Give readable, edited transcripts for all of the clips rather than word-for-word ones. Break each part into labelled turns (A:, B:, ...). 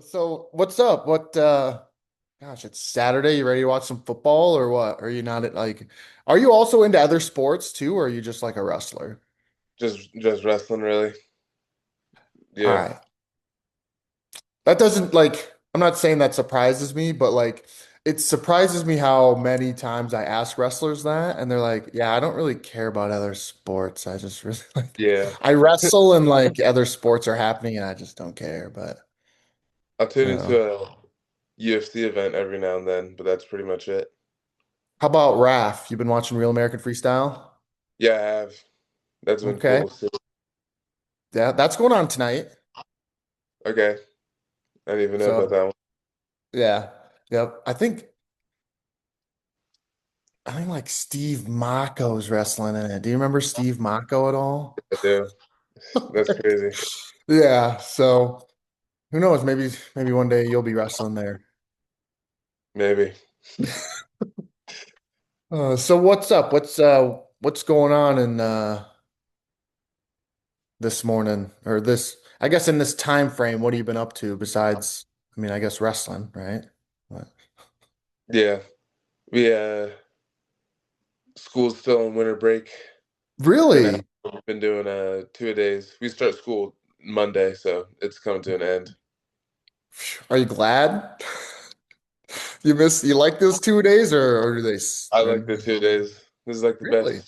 A: So what's up? Gosh, it's Saturday. You ready to watch some football or what? Are you not are you also into other sports too, or are you just like a wrestler?
B: Just wrestling, really.
A: All
B: Yeah,
A: right. That doesn't I'm not saying that surprises me, but it surprises me how many times I ask wrestlers that and they're like, "Yeah, I don't really care about other sports. I just really
B: yeah.
A: I wrestle and other sports are happening and I just don't care." But
B: I'll tune
A: uh,
B: into a UFC event every now and then, but that's pretty much it.
A: how about RAF? You've been watching Real American Freestyle?
B: Yeah, I have. That's been
A: Okay.
B: cool to see.
A: Yeah, that's going on tonight.
B: Okay, I didn't even know about
A: So
B: that one.
A: yeah, yep. I think Steve Mako's wrestling in it. Do you remember Steve Mako at all?
B: I do. That's crazy.
A: Yeah. So who knows? Maybe one day you'll be wrestling there.
B: Maybe.
A: So what's up? What's going on in this morning or this? I guess in this time frame, what have you been up to besides? I mean, I guess wrestling, right? What?
B: Yeah, we school's still on winter break, and
A: Really?
B: we've been doing 2-a-days. We start school Monday, so it's coming to an end.
A: Are you glad? You like those 2 days or do
B: I
A: or
B: like the 2 days. This is like the
A: really?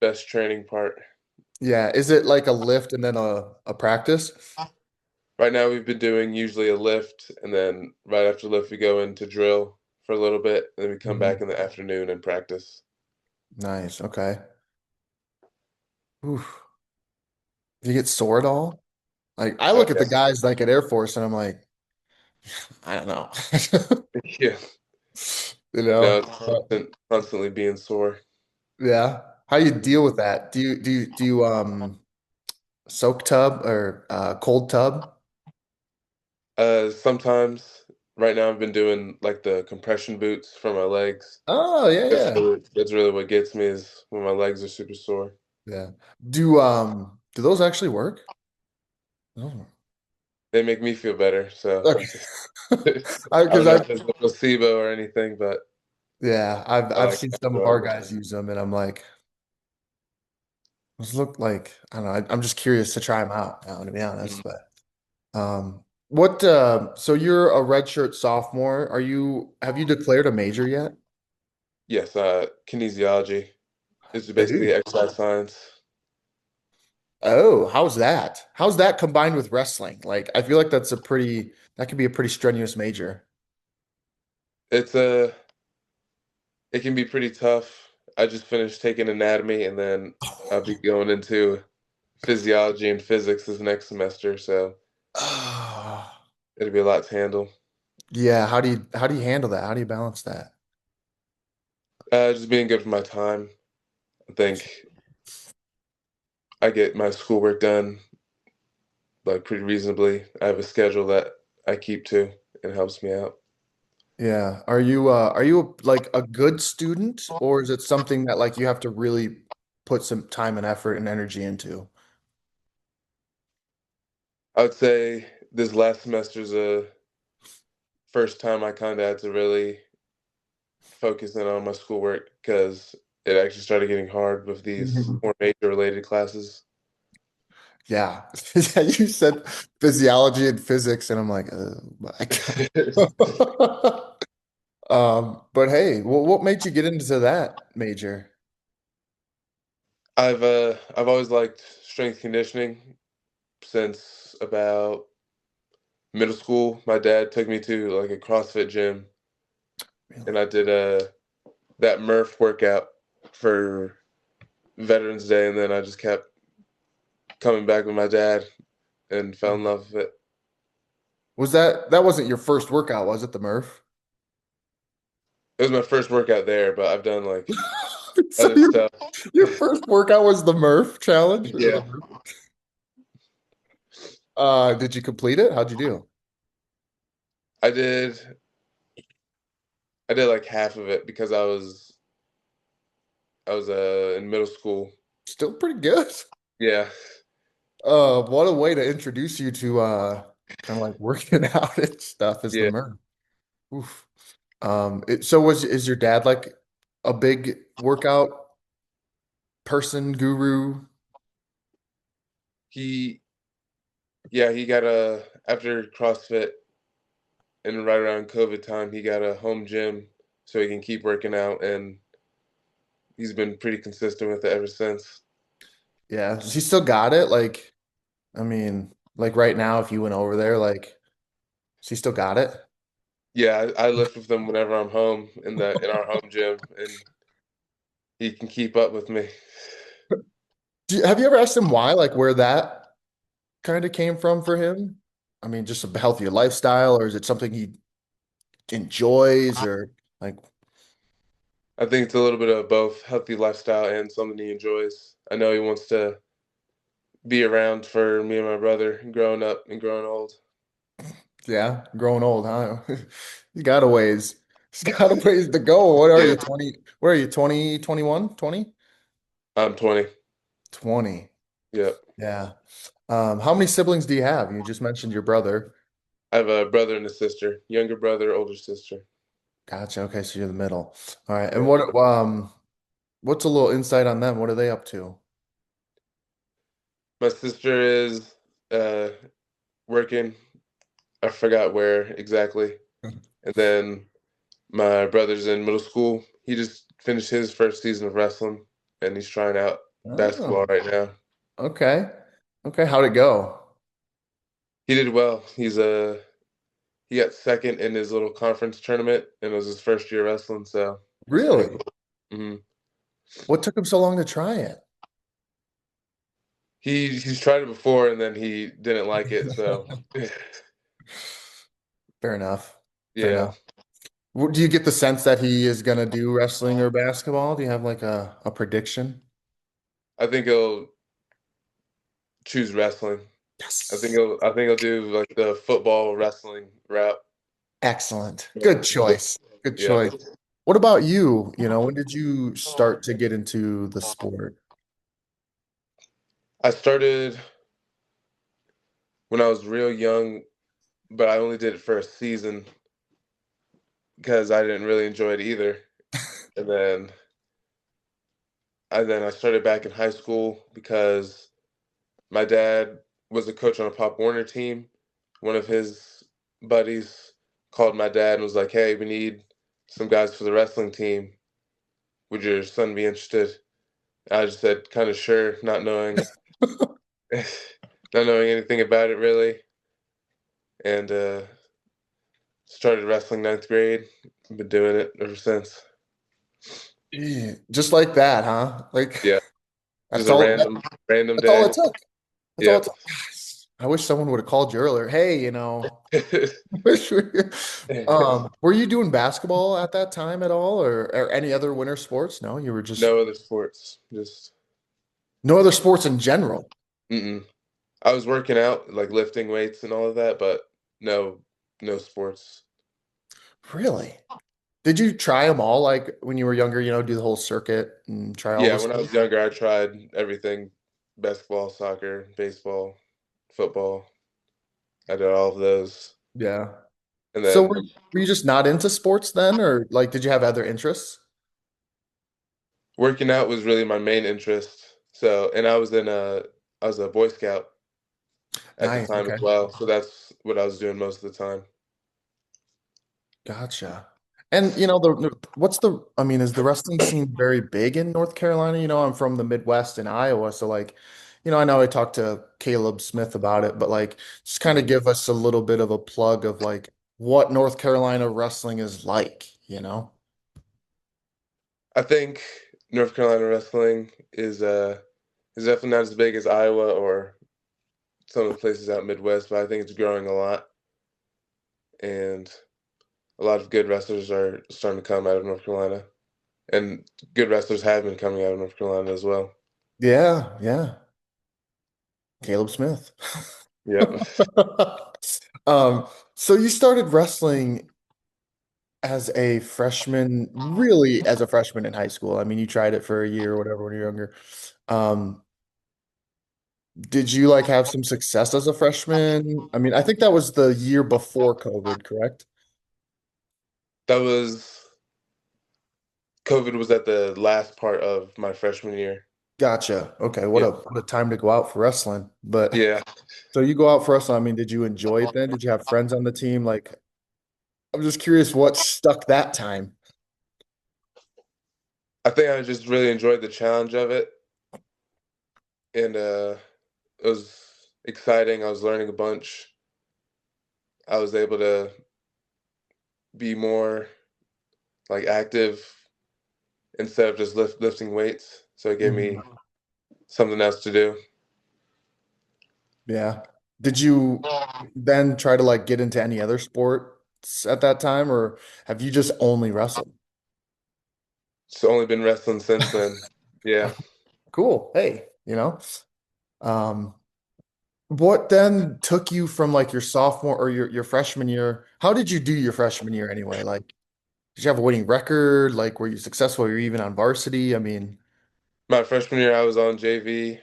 B: best training part.
A: Yeah. Is it like a lift and then a practice?
B: Right now, we've been doing usually a lift, and then right after lift, we go into drill for a little bit, and then we come back
A: Mhm.
B: in the afternoon and practice.
A: Nice. Okay. Oof. Do you get sore at all? Like I look at the
B: Yes.
A: guys like at Air Force and I'm like, I don't know.
B: Yeah.
A: You
B: No,
A: know?
B: it's constantly being sore.
A: Yeah. How do you deal with that? Do you soak tub or cold tub?
B: Sometimes, right now, I've been doing like the compression boots for my legs.
A: Oh, yeah, yeah.
B: That's really what gets me is when my legs are super sore.
A: Yeah. Do those actually work? Oh.
B: They make me feel better, so
A: Okay.
B: I don't
A: Because
B: know
A: I
B: if it's a placebo or anything, but
A: yeah, I've seen
B: I
A: some of
B: enjoy
A: our
B: them.
A: guys use them and I'm like, those look like I don't know. I'm just curious to try them out now, to be honest. But what? So you're a redshirt sophomore. Have you declared a major yet?
B: Yes, kinesiology is
A: Ooh.
B: basically exercise science.
A: Oh, how's that? How's that combined with wrestling? Like, I feel like that could be a pretty strenuous major.
B: It's it can be pretty tough. I just finished taking anatomy and then I'll be going into physiology and physics this next semester, so
A: Oh,
B: it'll be a lot to handle.
A: yeah. How do you handle that? How do you balance that?
B: Just being good for my time. I think I get my schoolwork done like pretty reasonably. I have a schedule that I keep to. It helps me out.
A: Yeah. Are you like a good student or is it something that like you have to really put some time and effort and energy into?
B: I would say this last semester's a first time I kind of had to really focus in on my schoolwork because it actually started getting hard with these
A: Mhm.
B: more major related classes.
A: Yeah. Yeah, you said physiology and physics and I'm like, oh my God. But hey, what made you get into that major?
B: I've always liked strength conditioning since about middle school. My dad took me to like a CrossFit gym and
A: Really?
B: I did that Murph workout for Veterans Day and then I just kept coming back with my dad and fell in love with it.
A: That wasn't your first workout, was it, the Murph?
B: It was my first workout there, but I've done like
A: So
B: other stuff.
A: your first workout was the Murph challenge or
B: Yeah.
A: the Murph? Did you complete it? How'd you do?
B: I did I did like half of it because I was in middle school.
A: Still pretty good.
B: Yeah.
A: What a way to introduce you to kind of like working out and stuff is the
B: Yeah,
A: murder. Oof. So is your dad like a big workout person, guru?
B: he yeah, he got a after CrossFit and right around COVID time, he got a home gym so he can keep working out, and he's been pretty consistent with it ever since.
A: Yeah. Does he still got it? Like, I mean, like right now, if you went over there, like, does he still got it?
B: Yeah, I lift with him whenever I'm home in our home gym, and he can keep up with me.
A: Have you ever asked him why, like where that kind of came from for him? I mean, just a healthier lifestyle, or is it something he enjoys, or like,
B: I think it's a little bit of both healthy lifestyle and something he enjoys. I know he wants to be around for me and my brother growing up and growing old.
A: yeah, growing old, huh? He's got a ways. He's got a ways to go. What are
B: Yeah,
A: you, 20? Where are you, 20, 21, 20?
B: I'm 20.
A: 20.
B: Yeah.
A: Yeah. How many siblings do you have? You just mentioned your brother.
B: I have a brother and a sister, younger brother, older sister.
A: Gotcha. Okay, so you're the middle. All right. And
B: Yeah.
A: what's a little insight on them? What are they up to?
B: My sister is uh working. I forgot where exactly. And then my brother's in middle school. He just finished his first season of wrestling and he's trying out
A: Oh,
B: basketball right now.
A: okay. Okay, how'd it go?
B: He did well. He got second in his little conference tournament and it was his first year wrestling, so it's kind of
A: Really?
B: cool. Hmm.
A: What took him so long to try it?
B: He's tried it before and then he didn't like it, so
A: Fair enough. Fair
B: yeah.
A: enough. Do you get the sense that he is gonna do wrestling or basketball? Do you have like a prediction?
B: I think he'll choose wrestling.
A: Yes.
B: I think he'll do like the football wrestling route.
A: Excellent. Good choice. Good
B: Yeah.
A: choice. What about you? When did you start to get into the sport?
B: I started when I was real young, but I only did it for a season because I didn't really enjoy it either. And then I started back in high school because my dad was a coach on a Pop Warner team. One of his buddies called my dad and was like, "Hey, we need some guys for the wrestling team. Would your son be interested?" I just said, kind of sure, not knowing, not knowing anything about it really, and started wrestling ninth grade. Been doing it ever since.
A: Just like that, huh? Like
B: Yeah, just
A: that's
B: a
A: all
B: random
A: that's all
B: day.
A: it took. That's all
B: Yeah.
A: it took. Gosh, I wish someone would have called you earlier. Hey, wish we- were you doing basketball at that time at all, or any other winter sports? No, you were just
B: No other sports. Just
A: no other sports in general.
B: mm-mm. I was working out, like lifting weights and all of that, but no, no sports.
A: Really? Did you try them all like when you were younger, do the whole circuit and try all
B: Yeah,
A: the
B: when I
A: sports?
B: was younger, I tried everything: basketball, soccer, baseball, football. I did all of those,
A: Yeah.
B: and
A: So
B: then
A: were you just not into sports then, or like did you have other interests?
B: working out was really my main interest. So, and I was a Boy Scout at the
A: Nice.
B: time as
A: Okay.
B: well. So that's what I was doing most of the time.
A: Gotcha. And what's I mean, is the wrestling scene very big in North Carolina? I'm from the Midwest in Iowa, so like, I know I talked to Caleb Smith about it, but like just kind of
B: Mhm.
A: give us a little bit of a plug of like what North Carolina wrestling is like?
B: I think North Carolina wrestling is definitely not as big as Iowa or some of the places out Midwest, but I think it's growing a lot, and a lot of good wrestlers are starting to come out of North Carolina, and good wrestlers have been coming out of North Carolina as well.
A: Yeah, yeah. Caleb Smith.
B: Yep.
A: So you started wrestling as a freshman, really as a freshman in high school. I mean, you tried it for a year or whatever when you're younger. Um, Did you like have some success as a freshman? I mean, I think that was the year before COVID, correct?
B: That was COVID was at the last part of my freshman year.
A: Gotcha. Okay,
B: Yeah.
A: what a time to go out for wrestling. But
B: Yeah.
A: so you go out for wrestling. I mean, did you enjoy it then? Did you have friends on the team? Like, I'm just curious what stuck that time.
B: I think I just really enjoyed the challenge of it, and it was exciting. I was learning a bunch. I was able to be more like active instead of just lifting weights. So it gave me
A: Mhm.
B: something else to do.
A: Yeah. Did you then try to like get into any other sports at that time, or have you just only wrestled?
B: It's only been wrestling since then. Yeah.
A: Cool. Hey, um, what then took you from like your sophomore or your freshman year? How did you do your freshman year anyway? Like, did you have a winning record? Like, were you successful? Were you even on varsity? I mean,
B: My freshman year, I was on JV.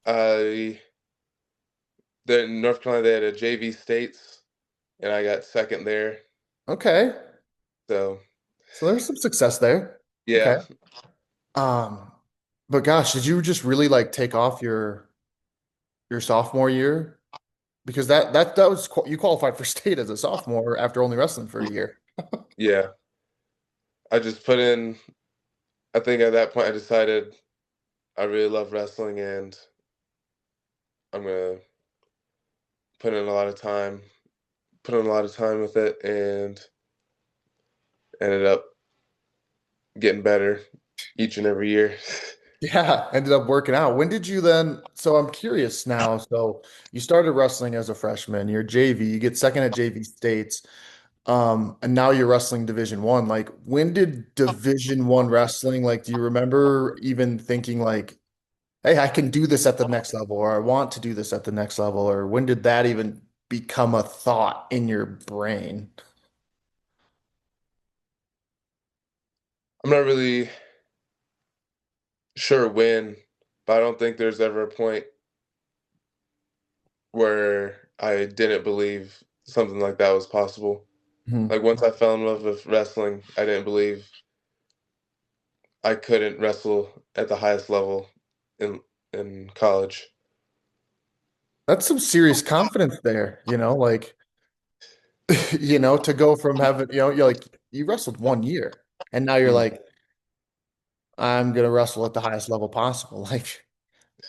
B: I There in North Carolina, they had a JV states, and I got second there.
A: okay.
B: So
A: So there's some success there. Okay.
B: yeah,
A: Um, but gosh, did you just really like take off your sophomore year? Because that was you qualified for state as a sophomore after only wrestling for a year.
B: yeah. I just put in. I think at that point, I decided I really love wrestling, and I'm gonna put in a lot of time. Put in a lot of time with it, and ended up getting better each and every year.
A: Yeah, ended up working out. When did you then? So I'm curious now. So you started wrestling as a freshman, you're JV, you get second at JV states, and now you're wrestling Division One. Like, when did Division One wrestling, like, do you remember even thinking like, hey, I can do this at the next level, or I want to do this at the next level, or when did that even become a thought in your brain?
B: I'm not really sure when, but I don't think there's ever a point where I didn't believe something like that was possible.
A: Mhm.
B: Like once I fell in love with wrestling, I didn't believe I couldn't wrestle at the highest level in in college.
A: That's some serious confidence there, like to go from having, you're like you wrestled 1 year and now you're
B: Mhm,
A: like, I'm gonna wrestle at the highest level possible. Like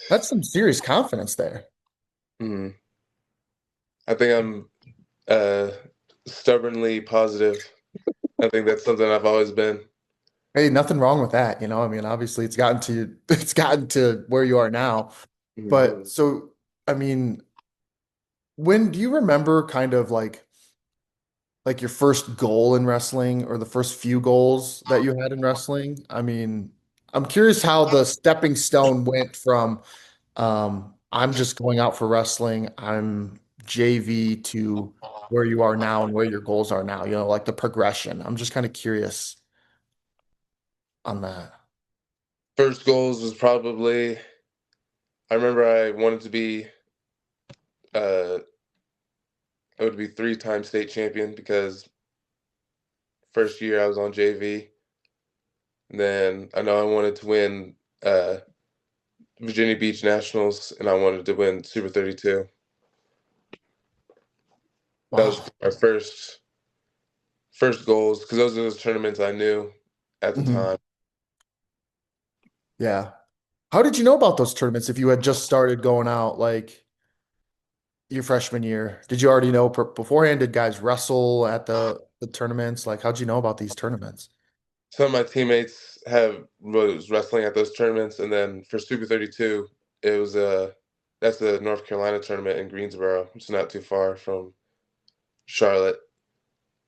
A: that's some serious confidence there.
B: mhm. I think I'm uh, stubbornly positive. I think that's something I've always been.
A: Hey, nothing wrong with that, I mean, obviously it's gotten to where you are now.
B: Mhm.
A: But so, I mean, when do you remember kind of like your first goal in wrestling or the first few goals that you had in wrestling? I mean, I'm curious how the stepping stone went from I'm just going out for wrestling, I'm JV to where you are now and where your goals are now, like the progression. I'm just kind of curious on that.
B: First goals was probably I remember I wanted to be uh, I would be three-time state champion because first year I was on JV. And then I know I wanted to win uh, Virginia Beach Nationals, and I wanted to win Super 32. That was
A: Wow.
B: our first goals because those are those tournaments I knew at the
A: Mhm.
B: time.
A: Yeah. How did you know about those tournaments if you had just started going out like your freshman year? Did you already know beforehand? Did guys wrestle at the tournaments? Like, how'd you know about these tournaments?
B: Some of my teammates have was wrestling at those tournaments, and then for Super 32, it was that's the North Carolina tournament in Greensboro. It's not too far from Charlotte,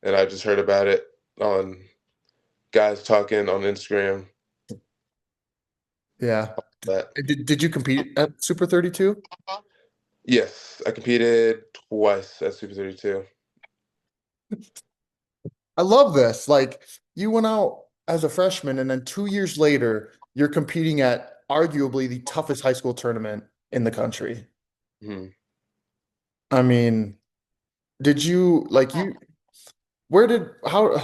B: and I just heard about it on guys talking on Instagram.
A: Yeah.
B: That
A: Did you compete at Super 32?
B: yes, I competed twice at Super 32.
A: I love this. Like, you went out as a freshman, and then 2 years later, you're competing at arguably the toughest high school tournament. in the country.
B: Mhm.
A: I mean, did you like you where did how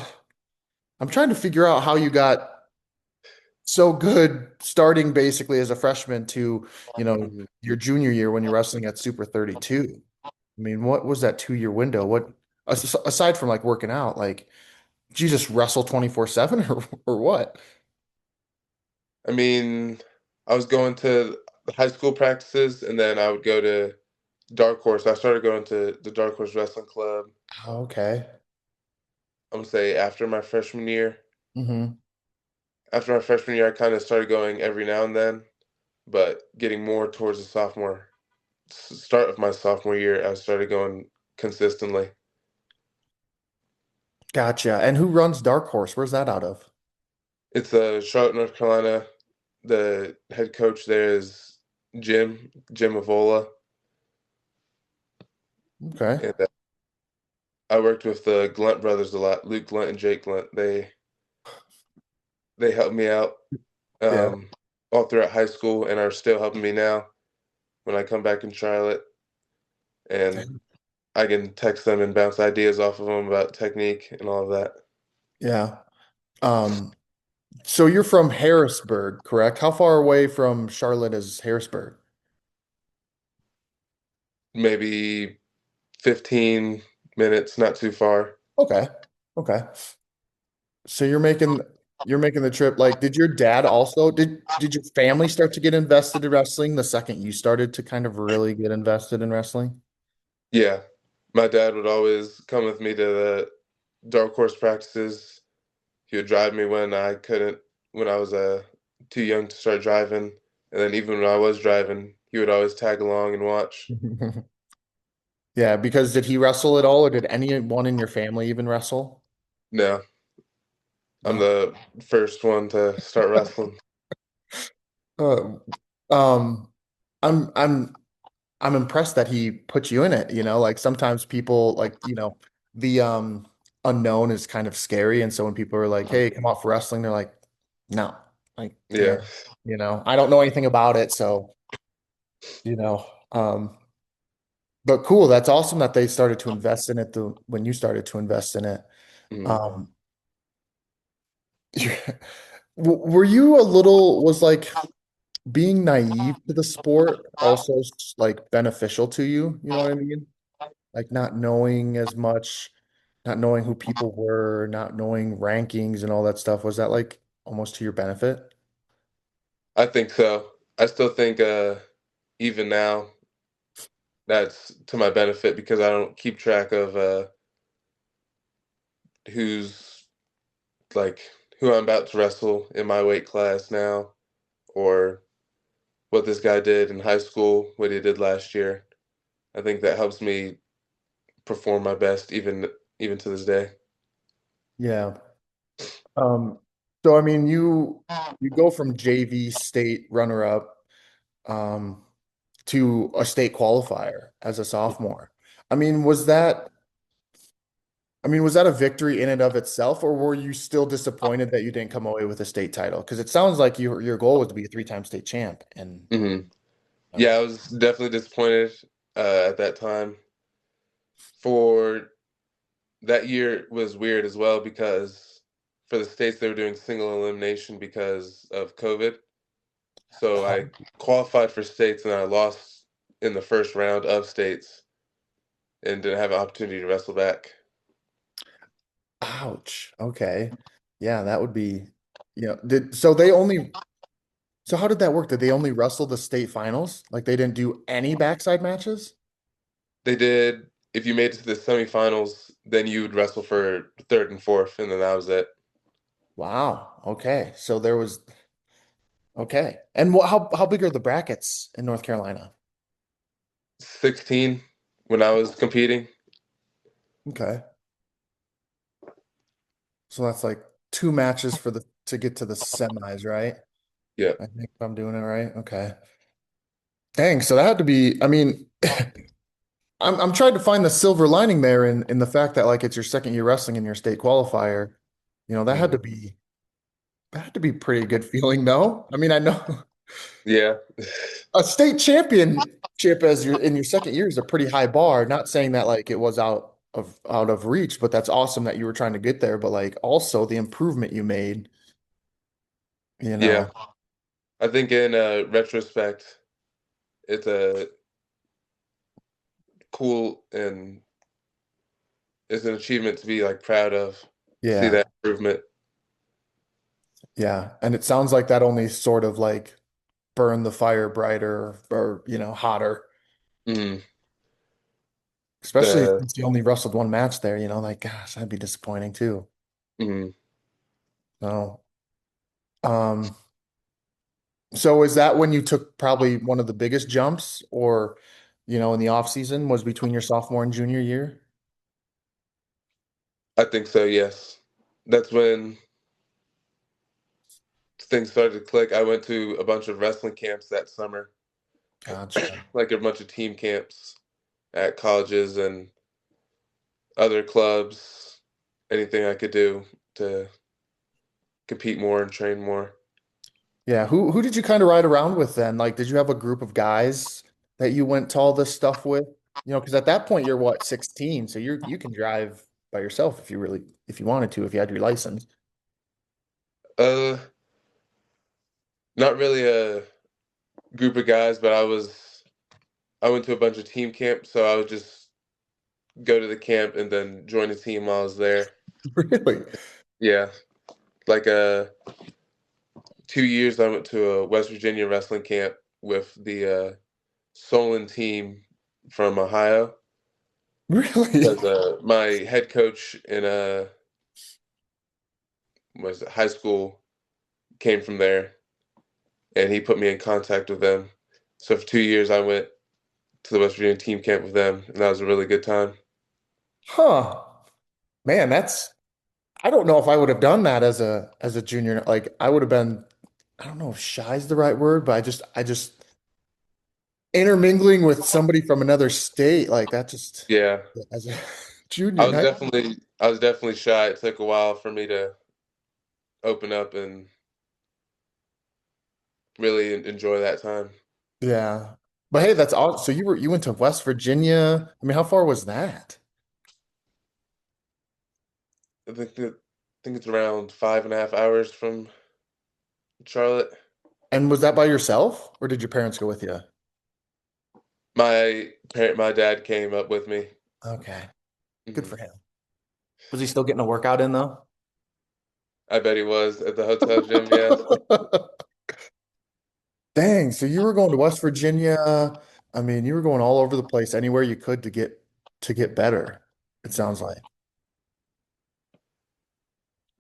A: I'm trying to figure out how you got so good starting basically as a freshman to,
B: Mhm.
A: your junior year when you're wrestling at Super 32. I mean, what was that 2 year window? What aside from like working out, like did you just wrestle 24/7 or what?
B: I mean, I was going to the high school practices, and then I would go to Dark Horse. I started going to the Dark Horse Wrestling Club,
A: Okay.
B: I'm gonna say after my freshman year.
A: Hmm.
B: After my freshman year, I kind of started going every now and then, but getting more towards the start of my sophomore year, I started going consistently.
A: Gotcha. And who runs Dark Horse? Where's that out of?
B: It's Charlotte, North Carolina. The head coach there is Jim Avola,
A: Okay.
B: and I worked with the Glunt brothers a lot, Luke Glunt and Jake Glunt. They helped me out
A: Yeah.
B: um, all throughout high school, and are still helping me now when I come back in Charlotte, and I can text them and bounce ideas off of them about technique and all of that.
A: Yeah. Um, so you're from Harrisburg, correct? How far away from Charlotte is Harrisburg?
B: Maybe 15 minutes, not too far.
A: Okay. Okay. So you're making the trip. Like, did your dad also did your family start to get invested in wrestling the second you started to kind of really get invested in wrestling?
B: Yeah, my dad would always come with me to the dark horse practices. He would drive me when I couldn't, when I was too young to start driving, and then even when I was driving, he would always tag along and watch.
A: Yeah, because did he wrestle at all, or did anyone in your family even wrestle?
B: No, I'm
A: No.
B: the first one to start wrestling.
A: Uh, um, I'm I'm impressed that he put you in it, like sometimes people like, the unknown is kind of scary. And so when people are like, hey, come out for wrestling, they're like, no, like,
B: Yeah,
A: I don't know anything about it. So, you know, um, but cool. That's awesome that they started to invest in it when you started to invest in it.
B: mhm.
A: Um, were you a little, was like being naive to the sport also like beneficial to you? You know what I mean? Like not knowing as much, not knowing who people were, not knowing rankings and all that stuff. Was that like almost to your benefit?
B: I think so. I still think even now that's to my benefit because I don't keep track of who's like who I'm about to wrestle in my weight class now, or what this guy did in high school, what he did last year. I think that helps me perform my best even to this day.
A: Yeah. Um, so I mean you go from JV state runner-up um to a state qualifier as a sophomore. I mean, was that a victory in and of itself, or were you still disappointed that you didn't come away with a state title? Because it sounds like your goal was to be a three-time state champ. And
B: Hmm.
A: I
B: Yeah,
A: mean,
B: I was definitely disappointed at that time. For that year was weird as well because for the states they were doing single elimination because of COVID. So I qualified for states and I lost in the first round of states and didn't have an opportunity to wrestle back.
A: ouch. Okay. Yeah, that would be, so how did that work? Did they only wrestle the state finals? Like they didn't do any backside matches?
B: They did. If you made it to the semifinals, then you would wrestle for third and fourth, and then that was it.
A: Wow. Okay. So there was, okay. And how big are the brackets in North Carolina?
B: 16 when I was competing.
A: Okay. So that's like two matches to get to the semis, right?
B: Yeah.
A: I think if I'm doing it right. Okay. Dang, so that had to be, I mean, I'm trying to find the silver lining there in the fact that like it's your second year wrestling in your state qualifier. That had to
B: Mhm.
A: be pretty good feeling, no? I mean, I know.
B: Yeah.
A: A state championship as your in your second year is a pretty high bar. Not saying that like it was out of reach, but that's awesome that you were trying to get there. But like also the improvement you made, you
B: Yeah.
A: know.
B: I think in retrospect, it's a cool and it's an achievement to be like proud of, see
A: Yeah,
B: that improvement.
A: yeah. And it sounds like that only sort of like burned the fire brighter or hotter.
B: Mm.
A: Especially
B: The
A: since you only wrestled one match there, like gosh, that'd be disappointing too.
B: mm.
A: So, um, so is that when you took probably one of the biggest jumps or, in the off season was between your sophomore and junior year?
B: I think so, yes. That's when things started to click. I went to a bunch of wrestling camps that summer,
A: Gotcha.
B: like a bunch of team camps at colleges and other clubs, anything I could do to compete more and train more.
A: Yeah, who did you kind of ride around with then? Like, did you have a group of guys that you went to all this stuff with? Because at that point you're what, 16, so you can drive by yourself if you wanted to, if you had your license.
B: Uh, Not really a group of guys, but I went to a bunch of team camps, so I would just go to the camp and then join a team while I was there.
A: Really?
B: Yeah, like 2 years I went to a West Virginia wrestling camp with the Solon team from Ohio
A: Really?
B: because my head coach in was it, high school came from there, and he put me in contact with them. So for 2 years, I went to the West Virginia team camp with them, and that was a really good time.
A: Huh. Man, I don't know if I would have done that as a junior. Like I would have been, I don't know if shy is the right word, but I just intermingling with somebody from another state, like that just
B: Yeah,
A: as a junior in high.
B: I was definitely shy. It took a while for me to open up and really enjoy that time.
A: Yeah. But hey, that's all. So you went to West Virginia. I mean, how far was that?
B: I think it's around 5.5 hours from Charlotte.
A: And was that by yourself or did your parents go with you?
B: My dad came up with me.
A: Okay. Good for
B: Hmm.
A: him. Was he still getting a workout in though?
B: I bet he was at the hotel gym. Yeah.
A: Dang, so you were going to West Virginia. I mean, you were going all over the place, anywhere you could to get better, it sounds like.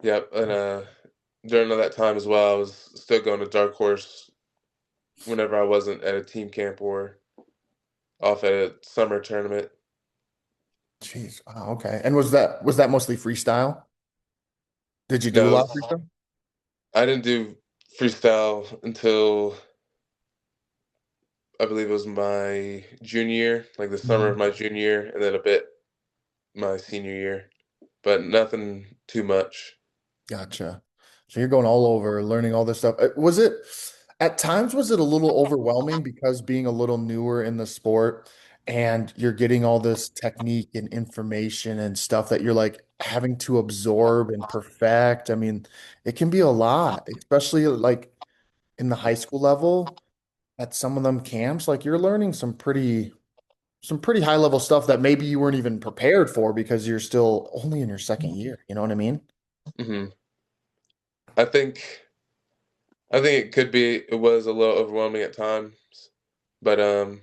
B: Yep. And during all that time as well, I was still going to Dark Horse whenever I wasn't at a team camp or off at a summer tournament.
A: Jeez. Wow, okay. And was that mostly freestyle? Did you do a
B: No,
A: lot of freestyle?
B: I didn't do freestyle until I believe it was my junior year, like the summer of
A: Mhm.
B: my junior year, and then a bit my senior year, but nothing too much.
A: Gotcha. So you're going all over, learning all this stuff. At times, was it a little overwhelming because being a little newer in the sport and you're getting all this technique and information and stuff that you're like having to absorb and perfect? I mean, it can be a lot, especially like in the high school level at some of them camps. Like you're learning some pretty high level stuff that maybe you weren't even prepared for because you're still only in your second year. You know what I mean?
B: Hmm. I think I think it was a little overwhelming at times, but it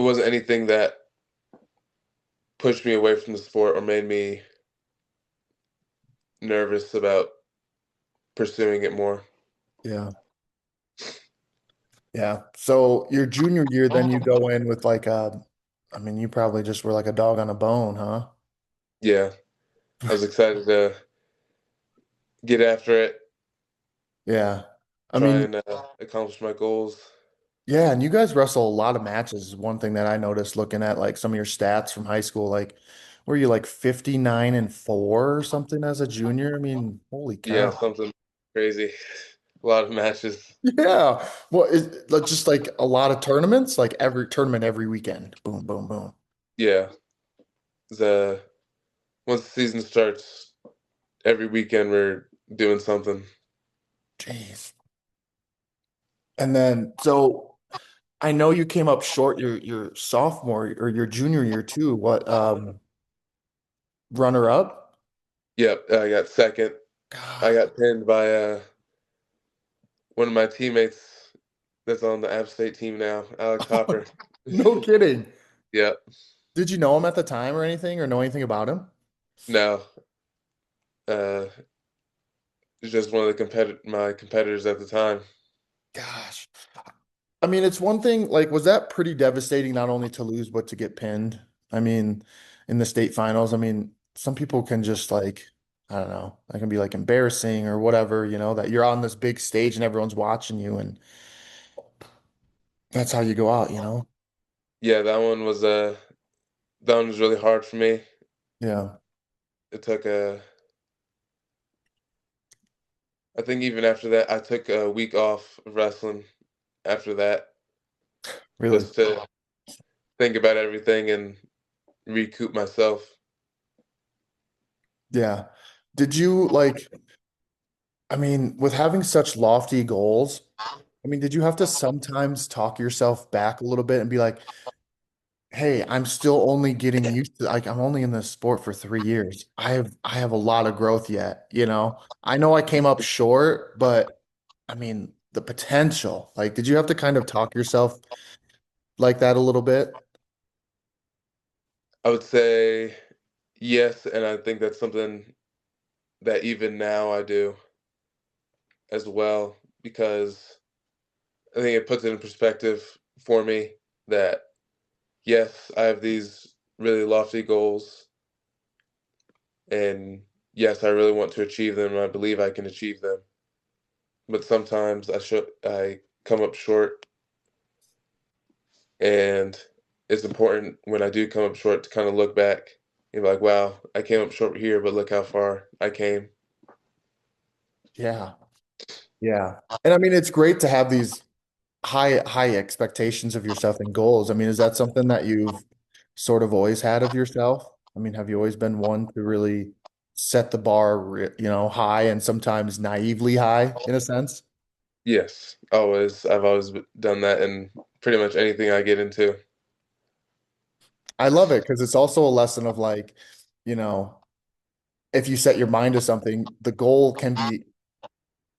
B: wasn't anything that pushed me away from the sport or made me nervous about pursuing it more.
A: Yeah. Yeah. So your junior year, then you go in with I mean, you probably just were like a dog on a bone, huh?
B: Yeah, I was excited to get after it,
A: Yeah. I
B: try
A: mean,
B: and accomplish my goals.
A: yeah, and you guys wrestle a lot of matches. Is one thing that I noticed looking at like some of your stats from high school. Like, were you like 59-4 or something as a junior? I mean, holy
B: Yeah,
A: cow.
B: something crazy A lot of matches.
A: Yeah. Well, is like just like a lot of tournaments, like every tournament every weekend. Boom, boom, boom.
B: Yeah. The Once the season starts, every weekend we're doing something.
A: Jeez. And then so I know you came up short your sophomore or your junior year too. What runner up?
B: Yep, I got second. I
A: God.
B: got pinned by one of my teammates that's on the App State team now, Alex Hopper.
A: No kidding.
B: Yep.
A: Did you know him at the time or anything or know anything about him?
B: No. Uh he's just one of the my competitors at the time.
A: Gosh. I mean, it's one thing, like, was that pretty devastating not only to lose, but to get pinned? I mean, in the state finals, I mean, some people can just like, I don't know, that can be like embarrassing or whatever, that you're on this big stage and everyone's watching you and that's how you go out?
B: Yeah, that one was really hard for me.
A: Yeah,
B: It took I think even after that I took a week off of wrestling after that
A: really.
B: just to think about everything and recoup myself.
A: Yeah. Did you like, I mean, with having such lofty goals, I mean, did you have to sometimes talk yourself back a little bit and be like, hey, I'm still only getting used to like I'm only in this sport for 3 years. I have a lot of growth yet. I know I came up short, but I mean the potential. Like, did you have to kind of talk yourself like that a little bit?
B: I would say yes, and I think that's something that even now I do as well because I think it puts it in perspective for me that yes, I have these really lofty goals and yes, I really want to achieve them and I believe I can achieve them. But sometimes I come up short and it's important when I do come up short to kind of look back and be like, wow, I came up short here, but look how far I came.
A: Yeah. Yeah. And I mean it's great to have these high expectations of yourself and goals. I mean, is that something that you've sort of always had of yourself? I mean, have you always been one to really set the bar, high and sometimes naively high in a sense?
B: Yes, always. I've always done that in pretty much anything I get into.
A: I love it because it's also a lesson of like, you know, if you set your mind to something, the goal can be,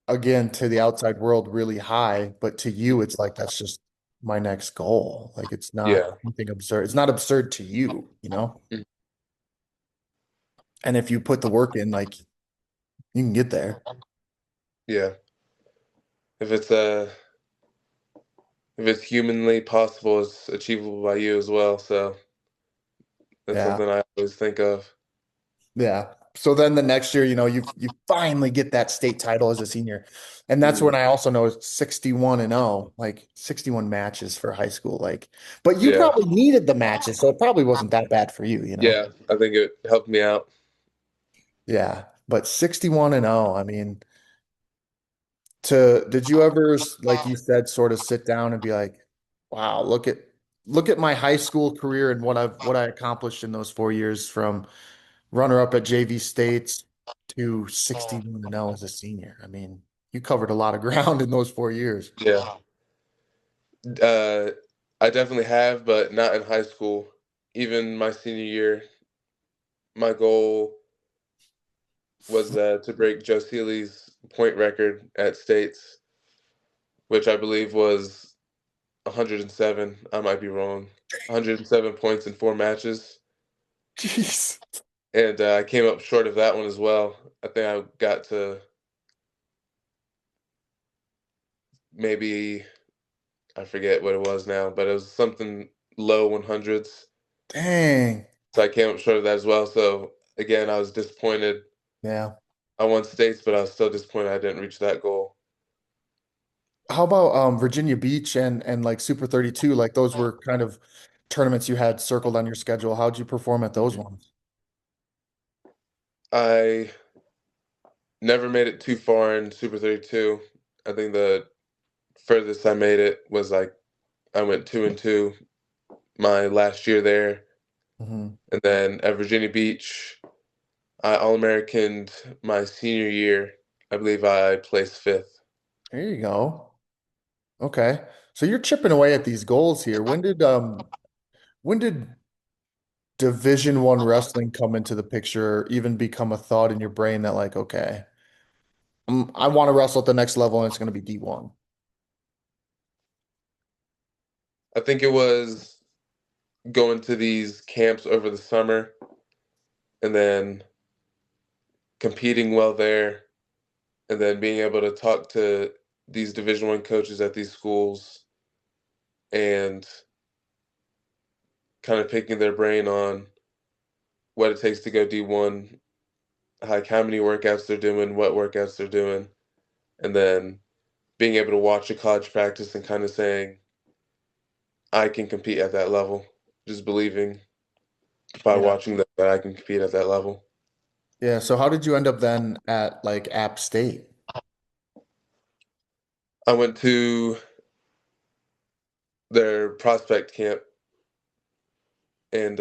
A: again, to the outside world really high, but to you, it's like, that's just my next goal. Like, it's not
B: Yeah.
A: anything absurd. It's not absurd to you?
B: Mm.
A: And if you put the work in, like, you can get there.
B: Yeah. If it's uh if it's humanly possible, it's achievable by you as well. So that's
A: Yeah.
B: something I always think of.
A: Yeah. So then the next year, you finally get that state title as a senior. And that's
B: Mhm.
A: when I also know it's 61-0, like 61 matches for high school. Like, but you
B: Yeah.
A: probably needed the matches, so it probably wasn't that bad for you?
B: Yeah. I think it helped me out.
A: Yeah. But 61-0, I mean, did you ever, like you said, sort of sit down and be like, wow, look at my high school career and what I accomplished in those 4 years from runner up at JV States to 61-0 as a senior. I mean, you covered a lot of ground in those 4 years.
B: Yeah. Uh, I definitely have, but not in high school. Even my senior year, my goal was to break Joe Seeley's point record at states, which I believe was 107. I might be wrong. 107 points in 4 matches,
A: Jeez.
B: and I came up short of that one as well. I think I got to maybe I forget what it was now, but it was something low 100s.
A: Dang.
B: So I came up short of that as well. So again, I was disappointed.
A: Yeah.
B: I won states, but I was still disappointed I didn't reach that goal.
A: How about Virginia Beach and like Super 32? Like those were kind of tournaments you had circled on your schedule. How'd you perform at those ones?
B: I never made it too far in Super 32. I think the furthest I made it was like I went 2-2 my last year there,
A: Hmm.
B: and then at Virginia Beach, I All-Americaned my senior year. I believe I placed fifth.
A: There you go. Okay. So you're chipping away at these goals here. When did Division One wrestling come into the picture, or even become a thought in your brain that like, okay, I want to wrestle at the next level and it's going to be D1.
B: I think it was going to these camps over the summer and then competing well there and then being able to talk to these Division One coaches at these schools and kind of picking their brain on what it takes to go D1, like how many workouts they're doing, what workouts they're doing, and then being able to watch a college practice and kind of saying, I can compete at that level. Just believing by
A: Yeah.
B: watching that I can compete at that level.
A: Yeah. So how did you end up then at like App State?
B: I went to their prospect camp and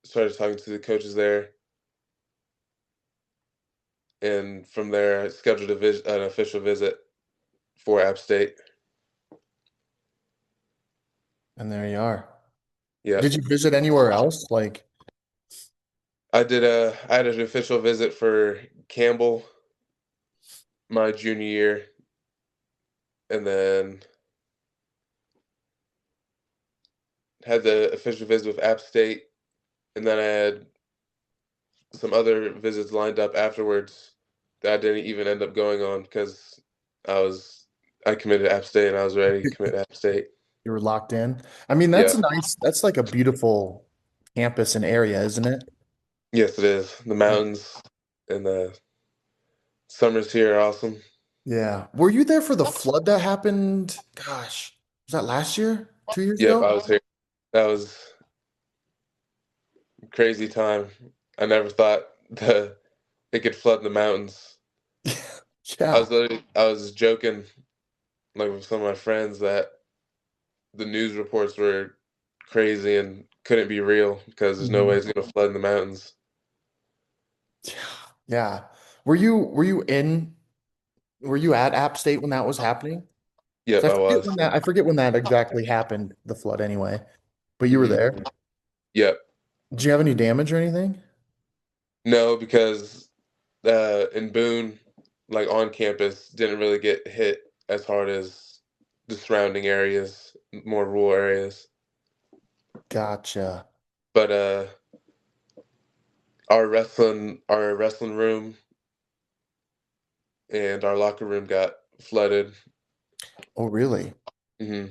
B: started talking to the coaches there. And from there, I scheduled an official visit for App State.
A: And there you are. Did
B: Yep.
A: you visit anywhere else? Like,
B: I had an official visit for Campbell my junior year, and then had the official visit with App State, and then I had some other visits lined up afterwards that I didn't even end up going on because I was I committed to App State and I was ready to commit to App State.
A: you were locked in? I mean,
B: Yeah.
A: that's like a beautiful campus and area, isn't it?
B: Yes, it is. The mountains and the summers here are awesome.
A: Yeah. Were you there for the flood that happened? Gosh, was that last year? 2 years
B: Yep,
A: ago?
B: I was here. That was a crazy time. I never thought the it could flood in the mountains.
A: Yeah.
B: I was joking like with some of my friends that the news reports were crazy and couldn't be real because there's no way
A: Mhm.
B: it's gonna flood in the mountains.
A: Yeah. Yeah. Were you at App State when that was happening?
B: Yep,
A: So
B: I was.
A: I forget when that exactly happened, the flood anyway. But you were
B: Hmm.
A: there.
B: Yep.
A: Did you have any damage or anything?
B: No, because in Boone, like on campus, didn't really get hit as hard as the surrounding areas, more rural areas.
A: Gotcha.
B: But our wrestling room and our locker room got flooded.
A: Oh, really?
B: Hmm.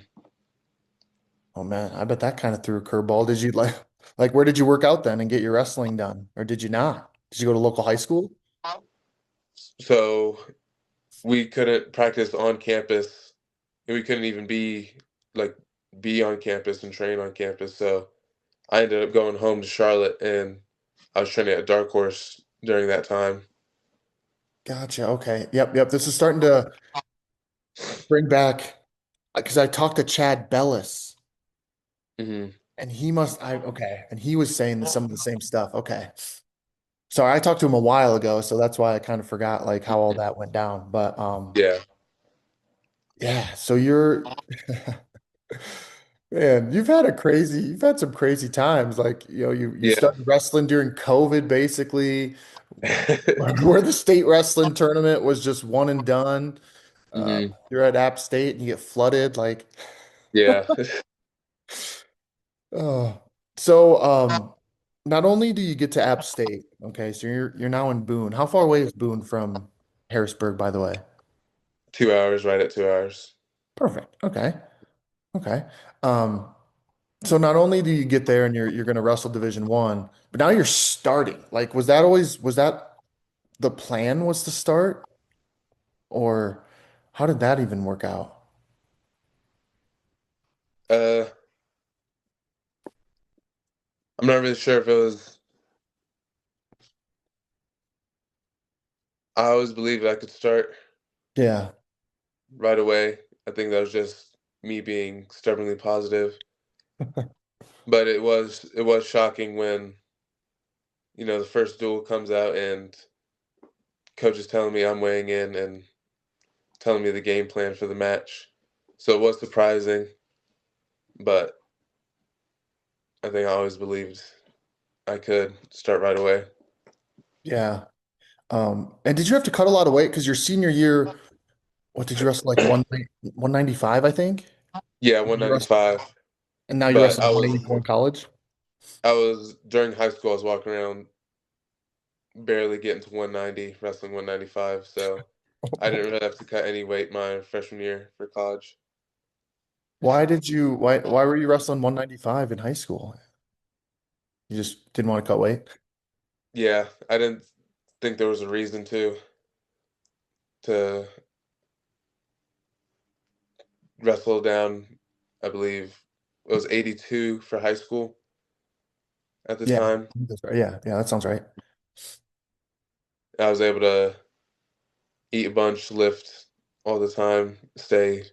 A: Oh man, I bet that kind of threw a curveball. Did you like where did you work out then and get your wrestling done? Or did you not? Did you go to local high school?
B: So we couldn't practice on campus, and we couldn't even like be on campus and train on campus. So I ended up going home to Charlotte, and I was training at Dark Horse during that time.
A: Gotcha. Okay. Yep, yep. This is starting to bring back because I talked to Chad Bellis
B: Hmm.
A: and okay, and he was saying some of the same stuff. Okay. Sorry, I talked to him a while ago, so that's why I kind of forgot like how all that went down. But
B: Yeah,
A: yeah, so man, you've had some crazy times. Like, you
B: yeah.
A: started wrestling during COVID, basically, where the state wrestling tournament was just one and done.
B: Hmm.
A: You're at App State and you get flooded. Like,
B: Yeah.
A: oh, so not only do you get to App State, okay, so you're now in Boone. How far away is Boone from Harrisburg, by the way?
B: 2 hours, right at 2 hours.
A: Perfect. Okay. Okay. Um, so not only do you get there and you're gonna wrestle Division One, but now you're starting. Like, was that the plan was to start, or how did that even work out?
B: Uh, I'm not really sure if it was. I always believed I could start.
A: Yeah.
B: right away. I think that was just me being stubbornly positive. But it was shocking when, the first duel comes out and coach is telling me I'm weighing in and telling me the game plan for the match. So it was surprising, but I think I always believed I could start right away.
A: Yeah. And did you have to cut a lot of weight? Because your senior year, what did you wrestle like 195, I think?
B: Yeah,
A: You wrestled,
B: 195.
A: and now you're
B: But
A: wrestling 184 in college?
B: I was during high school I was walking around barely getting to 190, wrestling 195, so I didn't really have to cut any weight my freshman year for college.
A: Why were you wrestling 195 in high school? You just didn't want to cut weight?
B: Yeah, I didn't think there was a reason to wrestle down, I believe it was 82 for high school at the
A: Yeah,
B: time.
A: that's right. Yeah, that sounds right.
B: I was able to eat a bunch, lift all the time, stay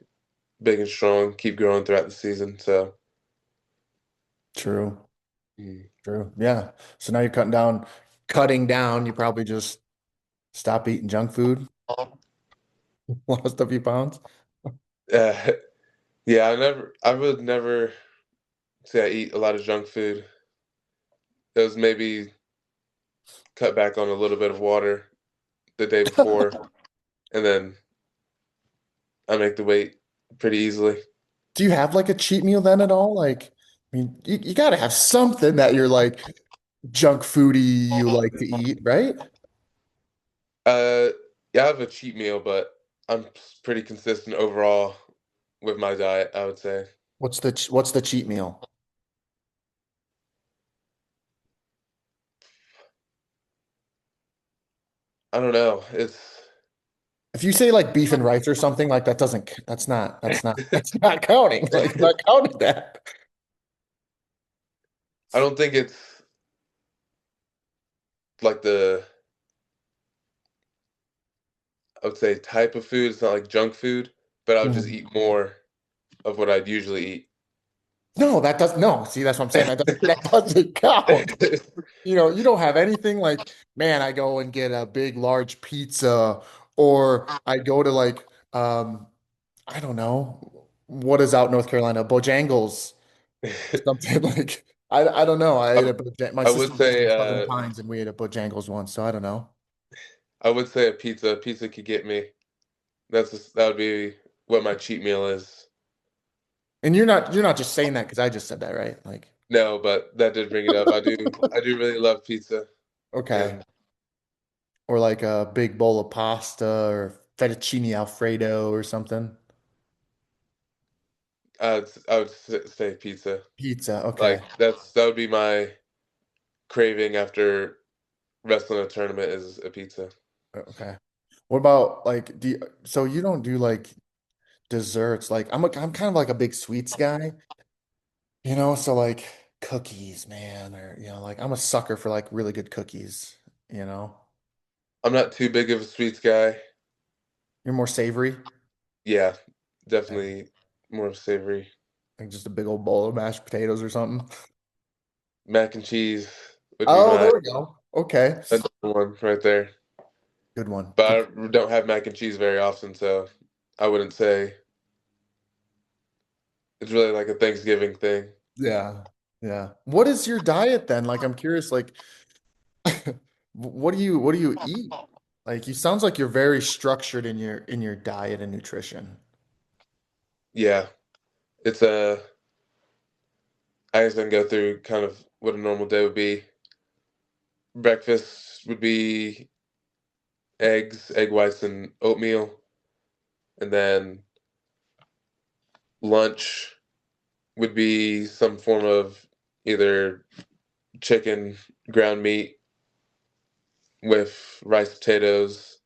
B: big and strong, keep growing throughout the season. So,
A: True.
B: mm.
A: True. Yeah. So now you're cutting down, you probably just stop eating junk food, lost a few pounds.
B: uh, yeah, I would never say I eat a lot of junk food. It was maybe cut back on a little bit of water the day before, and then I make the weight pretty easily.
A: Do you have like a cheat meal then at all? Like, I mean, you got to have something that you're like junk foody you like to eat, right?
B: Uh, yeah, I have a cheat meal, but I'm pretty consistent overall with my diet, I would say.
A: What's the cheat meal?
B: I don't know. It's
A: If you say like beef and rice or something like that that's not counting. Like I'm not counting that.
B: I don't think it's like I would say type of food. It's not like junk food, but I would just
A: Mhm.
B: eat more of what I'd usually
A: No, that does no. See, that's what I'm saying. That doesn't count.
B: eat.
A: You don't have anything like, man, I go and get a big large pizza, or I go to like I don't know, what is out North Carolina? Bojangles or something like I don't know. I ate
B: I,
A: a my
B: I
A: sister
B: would
A: lives
B: say
A: in Southern Pines and we ate a Bojangles once, so I don't know.
B: I would say a pizza. Pizza could get me. That would be what my cheat meal is.
A: And you're not just saying that because I just said that, right? Like,
B: No, but that did bring it up. I do really love pizza,
A: okay.
B: and
A: Or like a big bowl of pasta or fettuccine Alfredo or something.
B: I would say pizza.
A: Pizza,
B: Like
A: okay.
B: that would be my craving after wrestling a tournament is a pizza.
A: Okay. What about like so you don't do like desserts? Like I'm kind of like a big sweets guy, so like cookies, man, or like I'm a sucker for like really good cookies, you know.
B: I'm not too big of a sweets guy.
A: You're more savory,
B: Yeah,
A: like
B: definitely more savory.
A: like just a big old bowl of mashed potatoes or something.
B: Mac and cheese would be
A: Oh,
B: my
A: there we go. Okay.
B: another one right there.
A: Good one. Good.
B: But I don't have mac and cheese very often, so I wouldn't say it's really like a Thanksgiving thing.
A: Yeah. Yeah. What is your diet then? Like I'm curious, like what do you eat? Like you sounds like you're very structured in your diet and nutrition.
B: Yeah, it's a. I guess I can go through kind of what a normal day would be. Breakfast would be eggs, egg whites, and oatmeal, and then lunch would be some form of either chicken, ground meat with rice, potatoes,